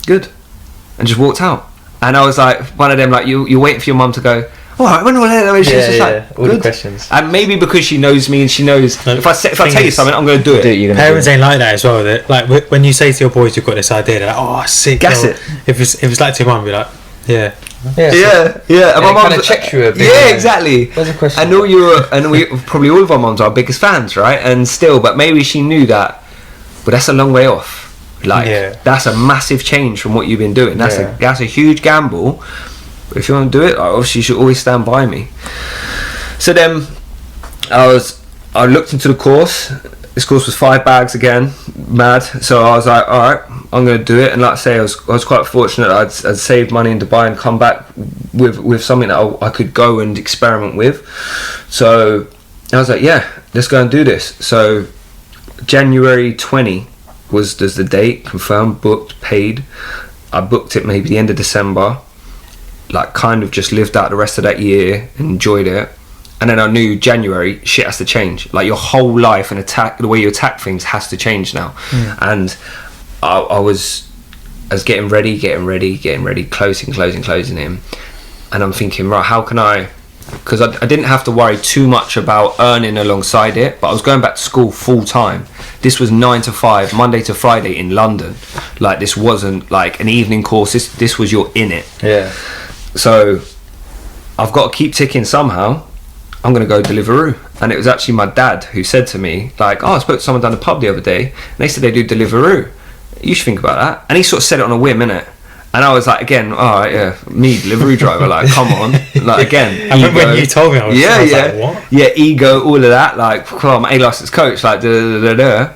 good, and just walked out. And I was like, one of them, like, you're waiting for your mum to go, all right, when will I? She's just like, all the questions. And maybe because she knows me and she knows if I tell you something, I'm going to do it. Parents ain't like that as well. Like when you say to your boys you've got this idea, they're like, oh, sick. Gas it. If it's like to your mum, be like, yeah. And my mum kind of checks you a bit. Yeah, exactly. What's the question? And we probably all of our mums are our biggest fans, right? And still, but maybe she knew that, but that's a long way off. Like, that's a massive change from what you've been doing. That's a huge gamble. But if you want to do it, obviously you should always stand by me. So then I looked into the course. This course was 5 bags again, mad. So I was like, all right, I'm going to do it. And like I say, I was quite fortunate. I'd saved money in Dubai and come back with something that I could go and experiment with. So I was like, yeah, let's go and do this. So January 20 was the date, confirmed, booked, paid. I booked it maybe the end of December, like kind of just lived out the rest of that year and enjoyed it. And then I knew January shit has to change, like your whole life and the way you attack things has to change now. And I was getting ready, closing in, and I'm thinking, right, how can I, because I didn't have to worry too much about earning alongside it, but I was going back to school full time. This was 9 to 5, Monday to Friday in London. Like, this wasn't like an evening course. This was, you're in it. Yeah. So I've got to keep ticking somehow. I'm going to go Deliveroo. And it was actually my dad who said to me, like, oh, I spoke to someone down the pub the other day, and they said they do Deliveroo. You should think about that. And he sort of said it on a whim, innit? And I was like, again, all right, yeah, me, delivery driver, like, come on. Like, again, I remember when you told me, I was like, what? Yeah, ego, all of that, like, come on, I'm a licensed coach, like, da.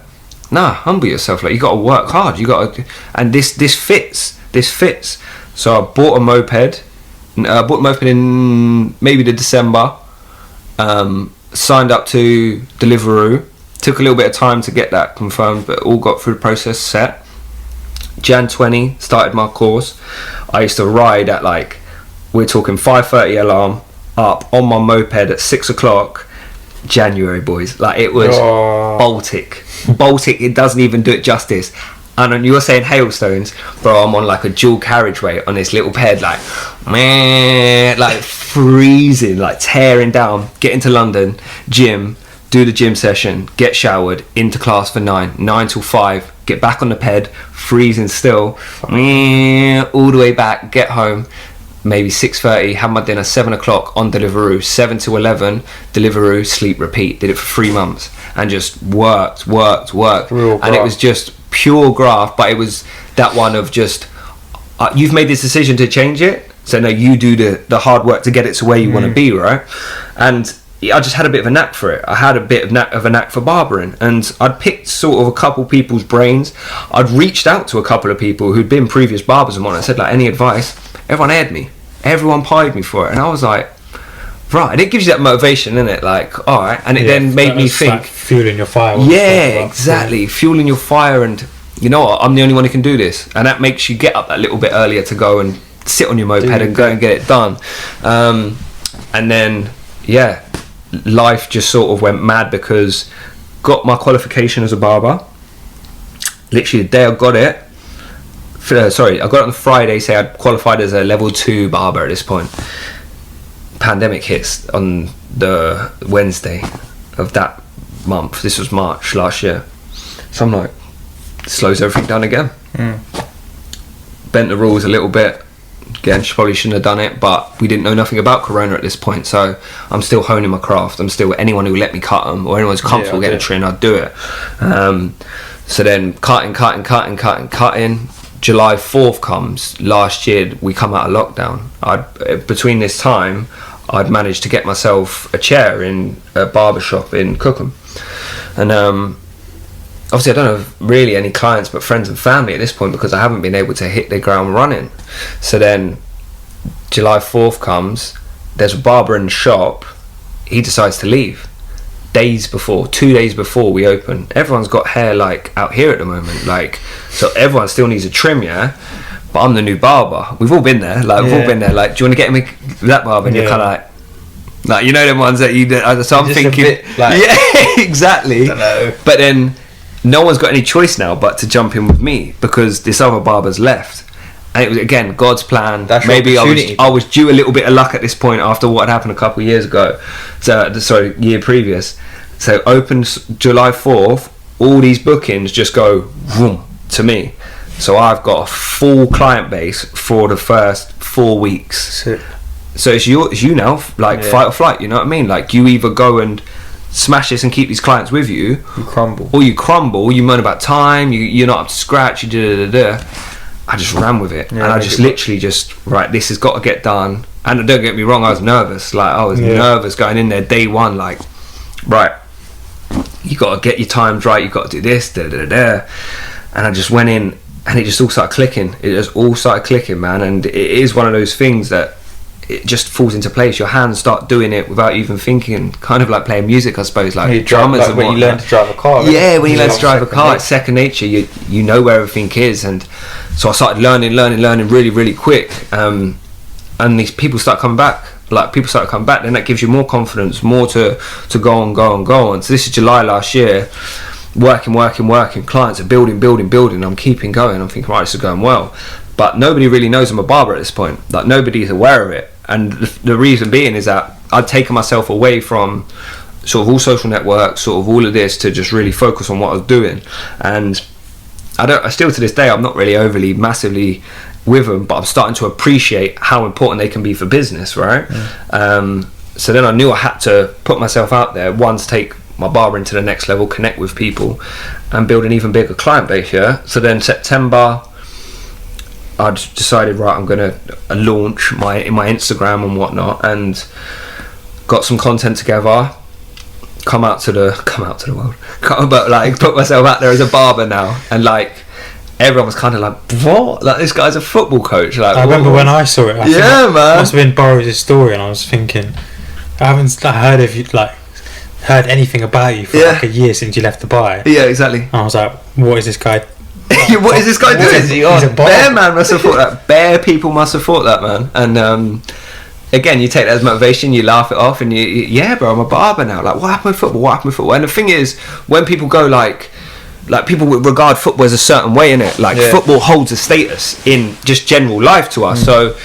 Nah, humble yourself, like, you got to work hard, you got to, and this fits. So I bought a moped in maybe the December, signed up to Deliveroo, took a little bit of time to get that confirmed, but all got through the process, set. Jan 20 started my course. I used to ride at, like, we're talking 5:30 alarm up on my moped at 6 o'clock. January, boys, like, it was Baltic. It doesn't even do it justice. And you were saying hailstones, bro, I'm on like a dual carriageway on this little ped, like, man, like freezing, like tearing down, getting to London, gym, do the gym session, get showered, into class for 9 till 5, get back on the ped, freezing still, all the way back, get home, maybe 6:30, have my dinner, 7 o'clock on Deliveroo, 7 to 11, Deliveroo, sleep, repeat. Did it for 3 months and just worked. And it was just pure graft, but it was that one of just, you've made this decision to change it, so now you do the hard work to get it to where you want to be, right? And I just had a bit of a knack for it. I had a bit of a knack for barbering, and I'd picked sort of a couple people's brains. I'd reached out to a couple of people who'd been previous barbers and whatnot. I said, like, any advice? Everyone aired me. Everyone pied me for it, and I was like, right. And it gives you that motivation, innit? Like, all right. And it then made me think, like fueling your fire. Yeah, exactly. Fueling your fire, and you know what? I'm the only one who can do this, and that makes you get up that little bit earlier to go and sit on your moped and go and get it done. And then, yeah, life just sort of went mad because got my qualification as a barber. Literally the day I got it, I got it on the Friday, say I'd qualified as a level 2 barber at this point. Pandemic hits on the Wednesday of that month. This was March last year. So I'm like, slows everything down again. Bent the rules a little bit. Again, probably shouldn't have done it, but we didn't know nothing about Corona at this point, so I'm still honing my craft. I'm still, anyone who let me cut them or anyone's comfortable getting a trim, I'd do it. So then cutting. July 4th comes. Last year we come out of lockdown. Between this time I'd managed to get myself a chair in a barber shop in Cookham, and obviously I don't have really any clients but friends and family at this point because I haven't been able to hit the ground running. So then July 4th comes, there's a barber in the shop, he decides to leave 2 days before we open. Everyone's got hair like out here at the moment, like, so everyone still needs a trim, yeah, but I'm the new barber. We've all been there, like, we've all been there, like, do you want to get me that barber? And you're kind of like, you know, them ones that you, so I'm thinking bit, like, yeah, exactly. But then no one's got any choice now but to jump in with me because this other barber's left. And it was, again, God's plan. That's maybe I was due a little bit of luck at this point after what had happened a couple of years ago. Year previous. So opens July 4th, all these bookings just go vroom to me. So I've got a full client base for the first 4 weeks. So it's you now, like, fight or flight, you know what I mean? Like, you either go and smash this and keep these clients with you, or you crumble, you moan about time, you're not up to scratch, you do. I just ran with it, and I just literally right, this has got to get done. And don't get me wrong, I was nervous, like, I was nervous going in there day one, like, right, you got to get your times right, you got to do this, and I just went in and it just all started clicking, man. And it is one of those things that it just falls into place. Your hands start doing it without even thinking, kind of like playing music, I suppose, like drummers, like when you learn to drive a car, right? Yeah, when you learn to drive a car, it's second nature. You know where everything is. And so I started learning really, really quick, and these people start coming back. Then that gives you more confidence, more to go on. So this is July last year, working. Clients are building. I'm keeping going. I'm thinking, right, this is going well. But nobody really knows I'm a barber at this point. Like, nobody's aware of it. And the reason being is that I'd taken myself away from sort of all social networks, sort of all of this, to just really focus on what I was doing. And I still to this day, I'm not really overly massively with them, but I'm starting to appreciate how important they can be for business, right? So then I knew I had to put myself out there, one, to take my barbering to the next level, connect with people, and build an even bigger client base, yeah? So then September, I decided, right, I'm going to launch my Instagram and whatnot, and got some content together, come out to the world, but like put myself out there as a barber now, and like everyone was kind of like, what? Like, this guy's a football coach. Like, I remember when I saw it. I man. Must have been Burrows' story, and I was thinking, I haven't heard anything about you for like a year since you left the bar. Yeah, exactly. And I was like, what is this guy? What is this guy doing? Is he on? He's a Bear man must have thought that. Bear people must have thought that, man. And again, you take that as motivation, you laugh it off, and yeah, bro, I'm a barber now. Like, what happened with football? And the thing is, when people go like people would regard football as a certain way, innit? Like, football holds a status in just general life to us. So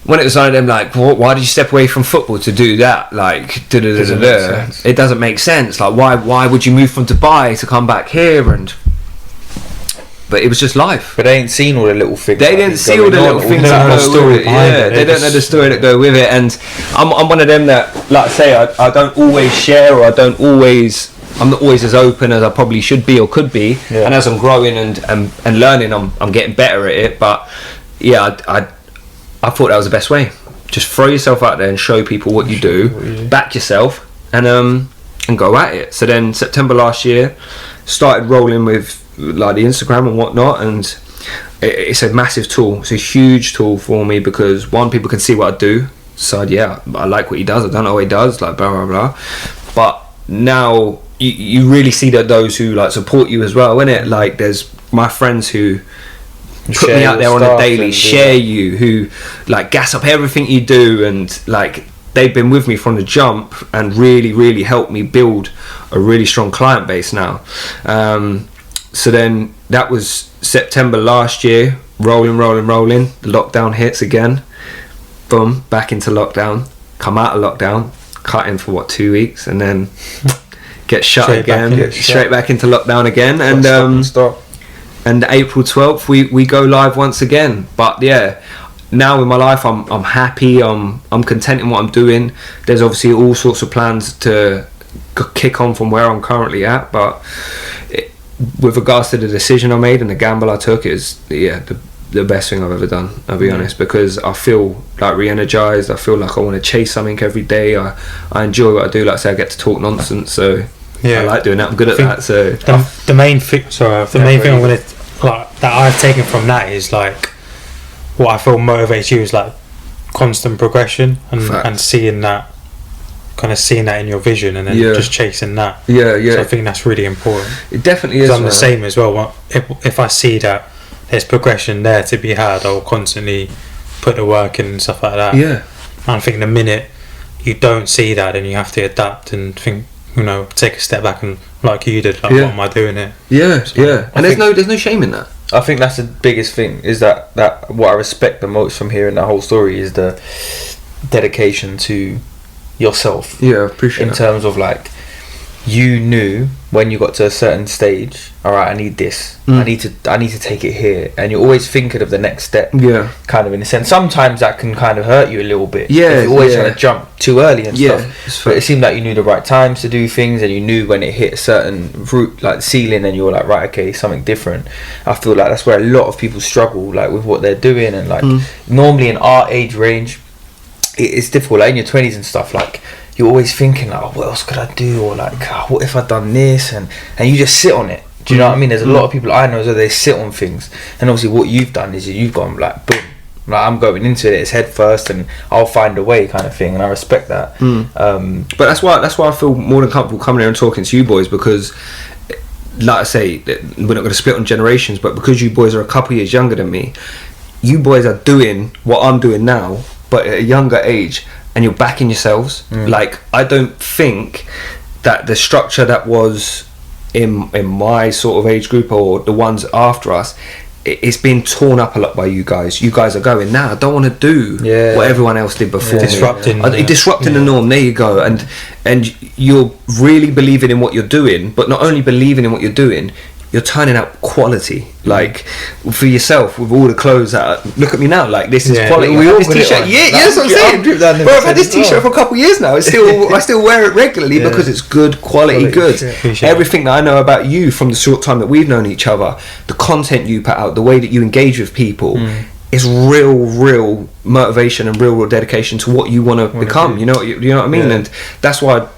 when it was one of them like, why did you step away from football to do that? Like, it doesn't make sense. Like, why would you move from Dubai to come back here? But it was just life. But they ain't seen all the little things. They didn't see all the little things that go with it. Yeah, they don't know the story that go with it. And I'm one of them that, like I say, I don't always share, or I'm not always as open as I probably should be or could be. Yeah. And as I'm growing and learning, I'm getting better at it. But yeah, I thought that was the best way. Just throw yourself out there and show people what you do, back yourself, and go at it. So then September last year, started rolling with like the Instagram and whatnot, and it's a massive tool. It's a huge tool for me because, one, people can see what I do, decide, yeah, I like what he does, I don't know what he does, like blah blah blah. But now you really see that those who like support you as well, innit? Like, there's my friends who put me out there on a daily, share you, who like gas up everything you do, and like they've been with me from the jump and really helped me build a really strong client base now. So then that was September last year, rolling. The lockdown hits again. Boom, back into lockdown. Come out of lockdown, cut in for 2 weeks, and then get shut again. Straight back into lockdown again. And April 12th, we go live once again. But yeah, now in my life, I'm happy. I'm content in what I'm doing. There's obviously all sorts of plans to kick on from where I'm currently at, but with regards to the decision I made and the gamble I took, is the best thing I've ever done, I'll be honest, because I feel like re-energized. I feel like I want to chase something every day. I enjoy what I do. Like I say, I get to talk nonsense, so I like doing that. I'm good at that. So the main thing I'm gonna like that I've taken from that is like what I feel motivates you is like constant progression and seeing that in your vision, and then just chasing that. So I think that's really important. It definitely is. I'm the same as well. If I see that there's progression there to be had, I'll constantly put the work in and stuff like that. And I think the minute you don't see that, then you have to adapt and think, take a step back, and like you did, like, what am I doing here? And there's no shame in that. I think that's the biggest thing, is that what I respect the most from hearing that whole story is the dedication to yourself. Appreciate in terms of like, you knew when you got to a certain stage, alright, I need this, I need to take it here, and you're always thinking of the next step, kind of, in a sense. Sometimes that can kind of hurt you a little bit, if you're always trying to jump too early and stuff, but it seemed like you knew the right times to do things, and you knew when it hit a certain route, like ceiling, and you were like, right, okay, something different. I feel like that's where a lot of people struggle, like with what they're doing, and like normally in our age range it's difficult, like in your 20s and stuff, like you're always thinking like, oh, what else could I do, or like, oh, what if I'd done this, and you just sit on it. Do you know what I mean? There's a lot of people I know, so they sit on things, and obviously what you've done is you've gone like, boom, like I'm going into it, it's head first, and I'll find a way, kind of thing, and I respect that. But that's why I feel more than comfortable coming here and talking to you boys, because like I say, we're not going to split on generations, but because you boys are a couple years younger than me, you boys are doing what I'm doing now, but at a younger age, and you're backing yourselves. Like, I don't think that the structure that was in my sort of age group, or the ones after us, it's been torn up a lot by you guys. You guys are going, nah, I don't want to do what everyone else did before. Disrupting the norm. There you go. And you're really believing in what you're doing, but not only believing in what you're doing, you're turning out quality, like for yourself, with all the clothes that look at me now, like this is quality. We all this t-shirt, that's what I'm saying. Bro, I've had this t-shirt for a couple of years now. It's still I still wear it regularly because it's good quality goods. Everything that I know about you from the short time that we've known each other, the content you put out, the way that you engage with people, is real motivation and real dedication to what you want to become. You know what I mean? And that's why,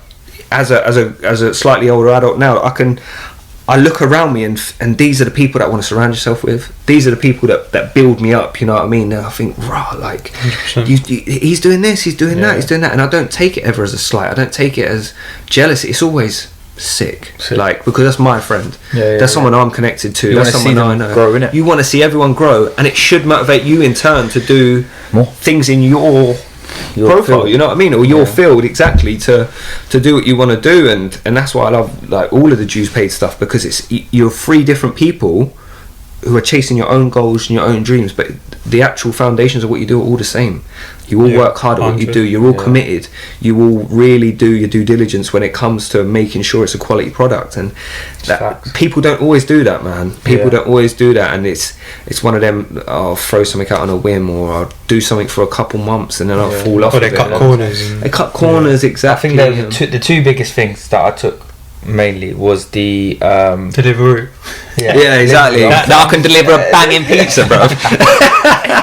as a slightly older adult now, I look around me, and these are the people that I want to surround yourself with. These are the people that build me up, you know what I mean? And I think, rah, like, he's doing this, he's doing that, he's doing that. And I don't take it ever as a slight. I don't take it as jealousy. It's always sick. Like, because that's my friend. That's someone I'm connected to. That's someone I know. Grow, innit? You want to see everyone grow, and it should motivate you in turn to do more things in your profile field, you know what I mean, or your field, exactly, to do what you want to do. And that's why I love like all of the dues paid stuff, because you're 3 different people who are chasing your own goals and your own dreams, but the actual foundations of what you do are all the same. You all work hard at what you do. You're all committed. You all really do your due diligence when it comes to making sure it's a quality product. And that, people don't always do that, man. People don't always do that. And it's one of them, I'll throw something out on a whim, or I'll do something for a couple months and then I'll fall off. Or they cut corners. They cut corners, exactly. I think the two biggest things that I took mainly was the Deliveroo. Yeah, exactly. Now I can deliver a banging pizza, bro.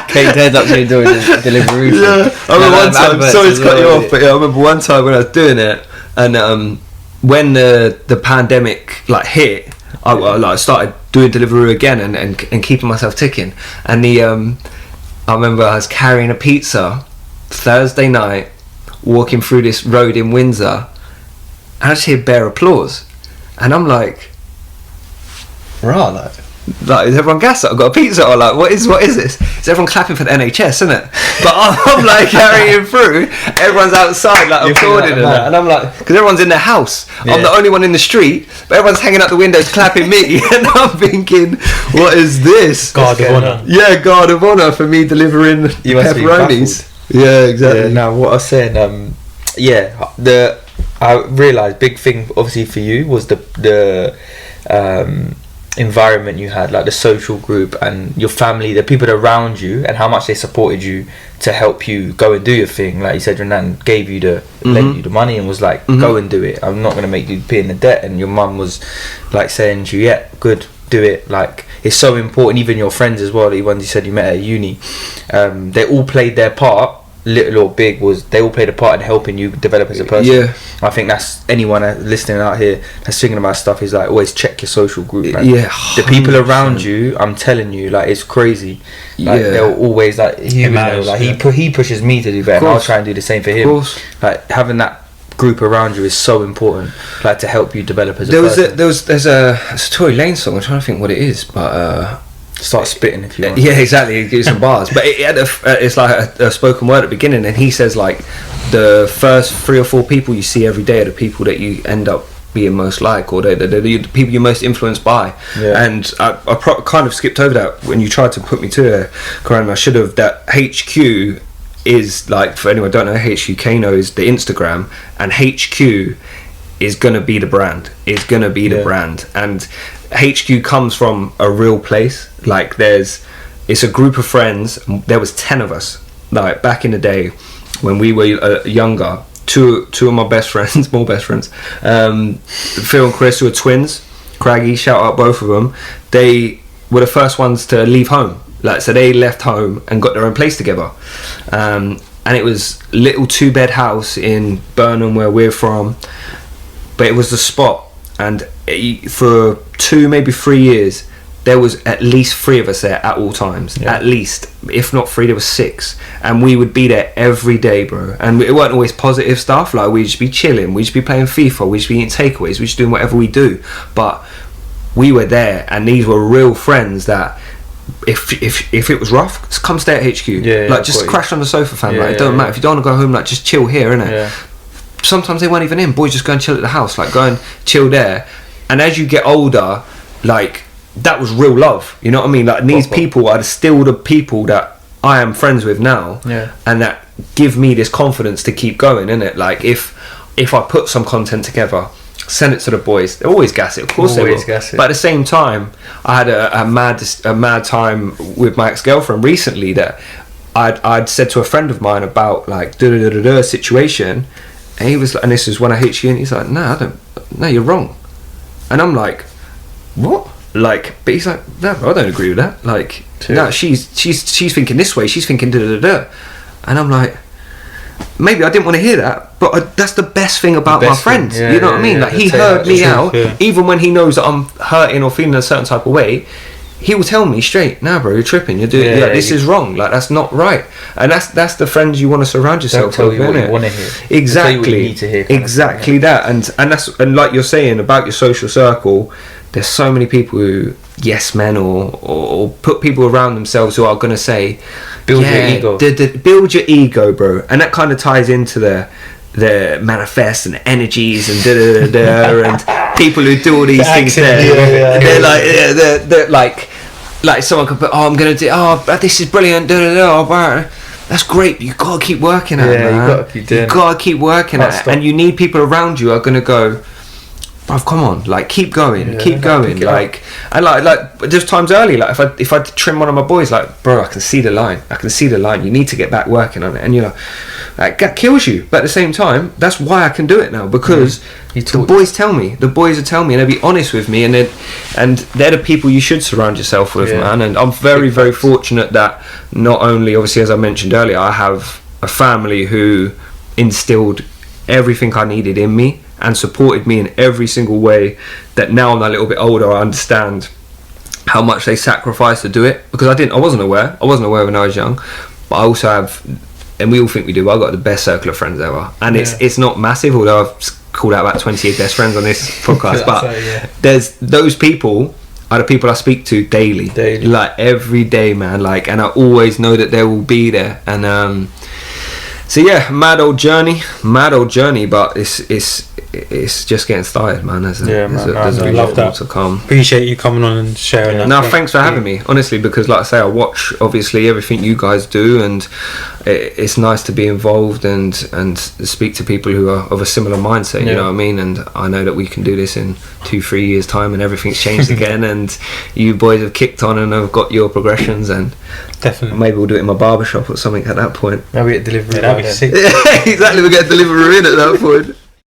Kane turns up to doing Deliveroo. Yeah, I remember one time. Sorry to cut you off, but I remember one time when I was doing it, and when the pandemic like hit, I started doing Deliveroo again and keeping myself ticking. And I remember I was carrying a pizza Thursday night, walking through this road in Windsor, and I just hear bare applause, and I'm like, right, like is everyone gassed? I've got a pizza, or like what is this? Is everyone clapping for the NHS, isn't it? But I'm like carrying through, everyone's outside like applauding and I'm like, because everyone's in their house, I'm the only one in the street, but everyone's hanging out the windows clapping me, and I'm thinking, what is this? Guard of honour. Yeah, guard of honour for me delivering pepperonis. Yeah, exactly. Yeah, now what I was saying, I realised big thing obviously for you was the environment you had, like the social group and your family, the people around you, and how much they supported you to help you go and do your thing. Like you said, your nan gave you lent you the money and was like, go and do it, I'm not going to make you pay in the debt. And your mum was like saying to you, yeah, good, do it. Like, it's so important. Even your friends as well, the ones you said you met at uni, they all played their part, little or big, they all played a part in helping you develop as a person. Yeah, I think that's anyone listening out here that's thinking about stuff is like, always check your social group, man. Yeah, 100%. The people around you, I'm telling you, like, it's crazy. Like, they'll always like, he pushes me to do better, and I'll try and do the same for him. Like, having that group around you is so important, like, to help you develop as a person. There's a Tory Lanez song, I'm trying to think what it is, but start spitting if you want. Yeah, exactly, give you some bars. But it's like a spoken word at the beginning, and he says like the first 3 or 4 people you see every day are the people that you end up being most like, or they're the people you're most influenced by. And I kind of skipped over that when you tried to put me to it, Kuran. I should have. That HQ is, like, for anyone who don't know, HQ Kano is the Instagram, and HQ is gonna be the brand. It's gonna be the brand, and HQ comes from a real place. Like, it's a group of friends. There was 10 of us, like, back in the day when we were younger. Two of my best friends, more best friends, Phil and Chris, who are twins. Craggy, shout out both of them. They were the first ones to leave home. Like, so they left home and got their own place together. And it was a little 2-bed house in Burnham, where we're from. But it was the spot, and for 2, maybe 3 years, there was at least 3 of us there at all times. At least, if not 3, there was 6, and we would be there every day, bro. And it weren't always positive stuff. Like, we'd just be chilling, we'd just be playing FIFA, we'd just be eating takeaways, we'd just doing whatever we do. But we were there, and these were real friends that, if it was rough, just come stay at HQ. Like, just crash on the sofa, fam. Like, it don't matter if you don't want to go home. Like, just chill here, innit? Sometimes they weren't even in. Boys just go and chill at the house, like, go and chill there. And as you get older, like, that was real love, you know what I mean? Like, these people are still the people that I am friends with now, and that give me this confidence to keep going, innit? Like, if I put some content together, send it to the boys, they'll always gas it, of course they will. But at the same time, I had a mad time with my ex-girlfriend recently, that I'd said to a friend of mine about, like, situation. And he was like, and this is when I hit you, and he's like, no, you're wrong. And I'm like, what? Like, but he's like, no, I don't agree with that. Like, no, she's thinking this way, she's thinking da. And I'm like, maybe I didn't want to hear that, but that's the best thing about my friend. You know what I mean? Like, he heard me out, even when he knows that I'm hurting or feeling a certain type of way. He will tell me straight, nah, bro, you're tripping. You're doing this is wrong. Like, that's not right. And that's the friends you want to surround yourself with. What you want to hear. Exactly. What you need to hear. Exactly that. And like you're saying about your social circle, there's so many people who yes men or put people around themselves who are going to say, build your ego. Build your ego, bro. And that kind of ties into the manifest and energies and and people who do all these things there. They're like someone could put, I'm gonna do, this is brilliant, That's great, but you got to keep working at it, man. you got to keep doing You got to keep working Can't at it. stop. And you need people around you who are going to go, bruv, come on, like, keep going, keep going. pick it Like, and like just times early, like, if I trim one of my boys, like, bro, I can see the line. You need to get back working on it. And, you know, like, that kills you. But at the same time, that's why I can do it now, because the boys tell me. The boys will tell me, and they'll be honest with me, and they're the people you should surround yourself with, man. And I'm very, very fortunate that not only, obviously, as I mentioned earlier, I have a family who instilled everything I needed in me and supported me in every single way, that now I'm a little bit older, I understand how much they sacrificed to do it, because I wasn't aware when I was young. But I also have, and we all think we do, I've got the best circle of friends ever, and it's not massive, although I've called out about 28 best friends on this podcast. But there's those people are the people I speak to daily, like every day, man. Like, and I always know that they will be there. And so yeah, mad old journey, but it's just getting started, man. There's a lot more to come. Appreciate you coming on and sharing that. No, thanks for having me, honestly, because like I say, I watch obviously everything you guys do, and it's nice to be involved and speak to people who are of a similar mindset, you know what I mean? And I know that we can do this in 2-3 years time and everything's changed again, and you boys have kicked on and have got your progressions, and definitely maybe we'll do it in my barber shop or something at that point. Maybe get delivery. That'd be sick. Exactly, we'll get a delivery in at that point.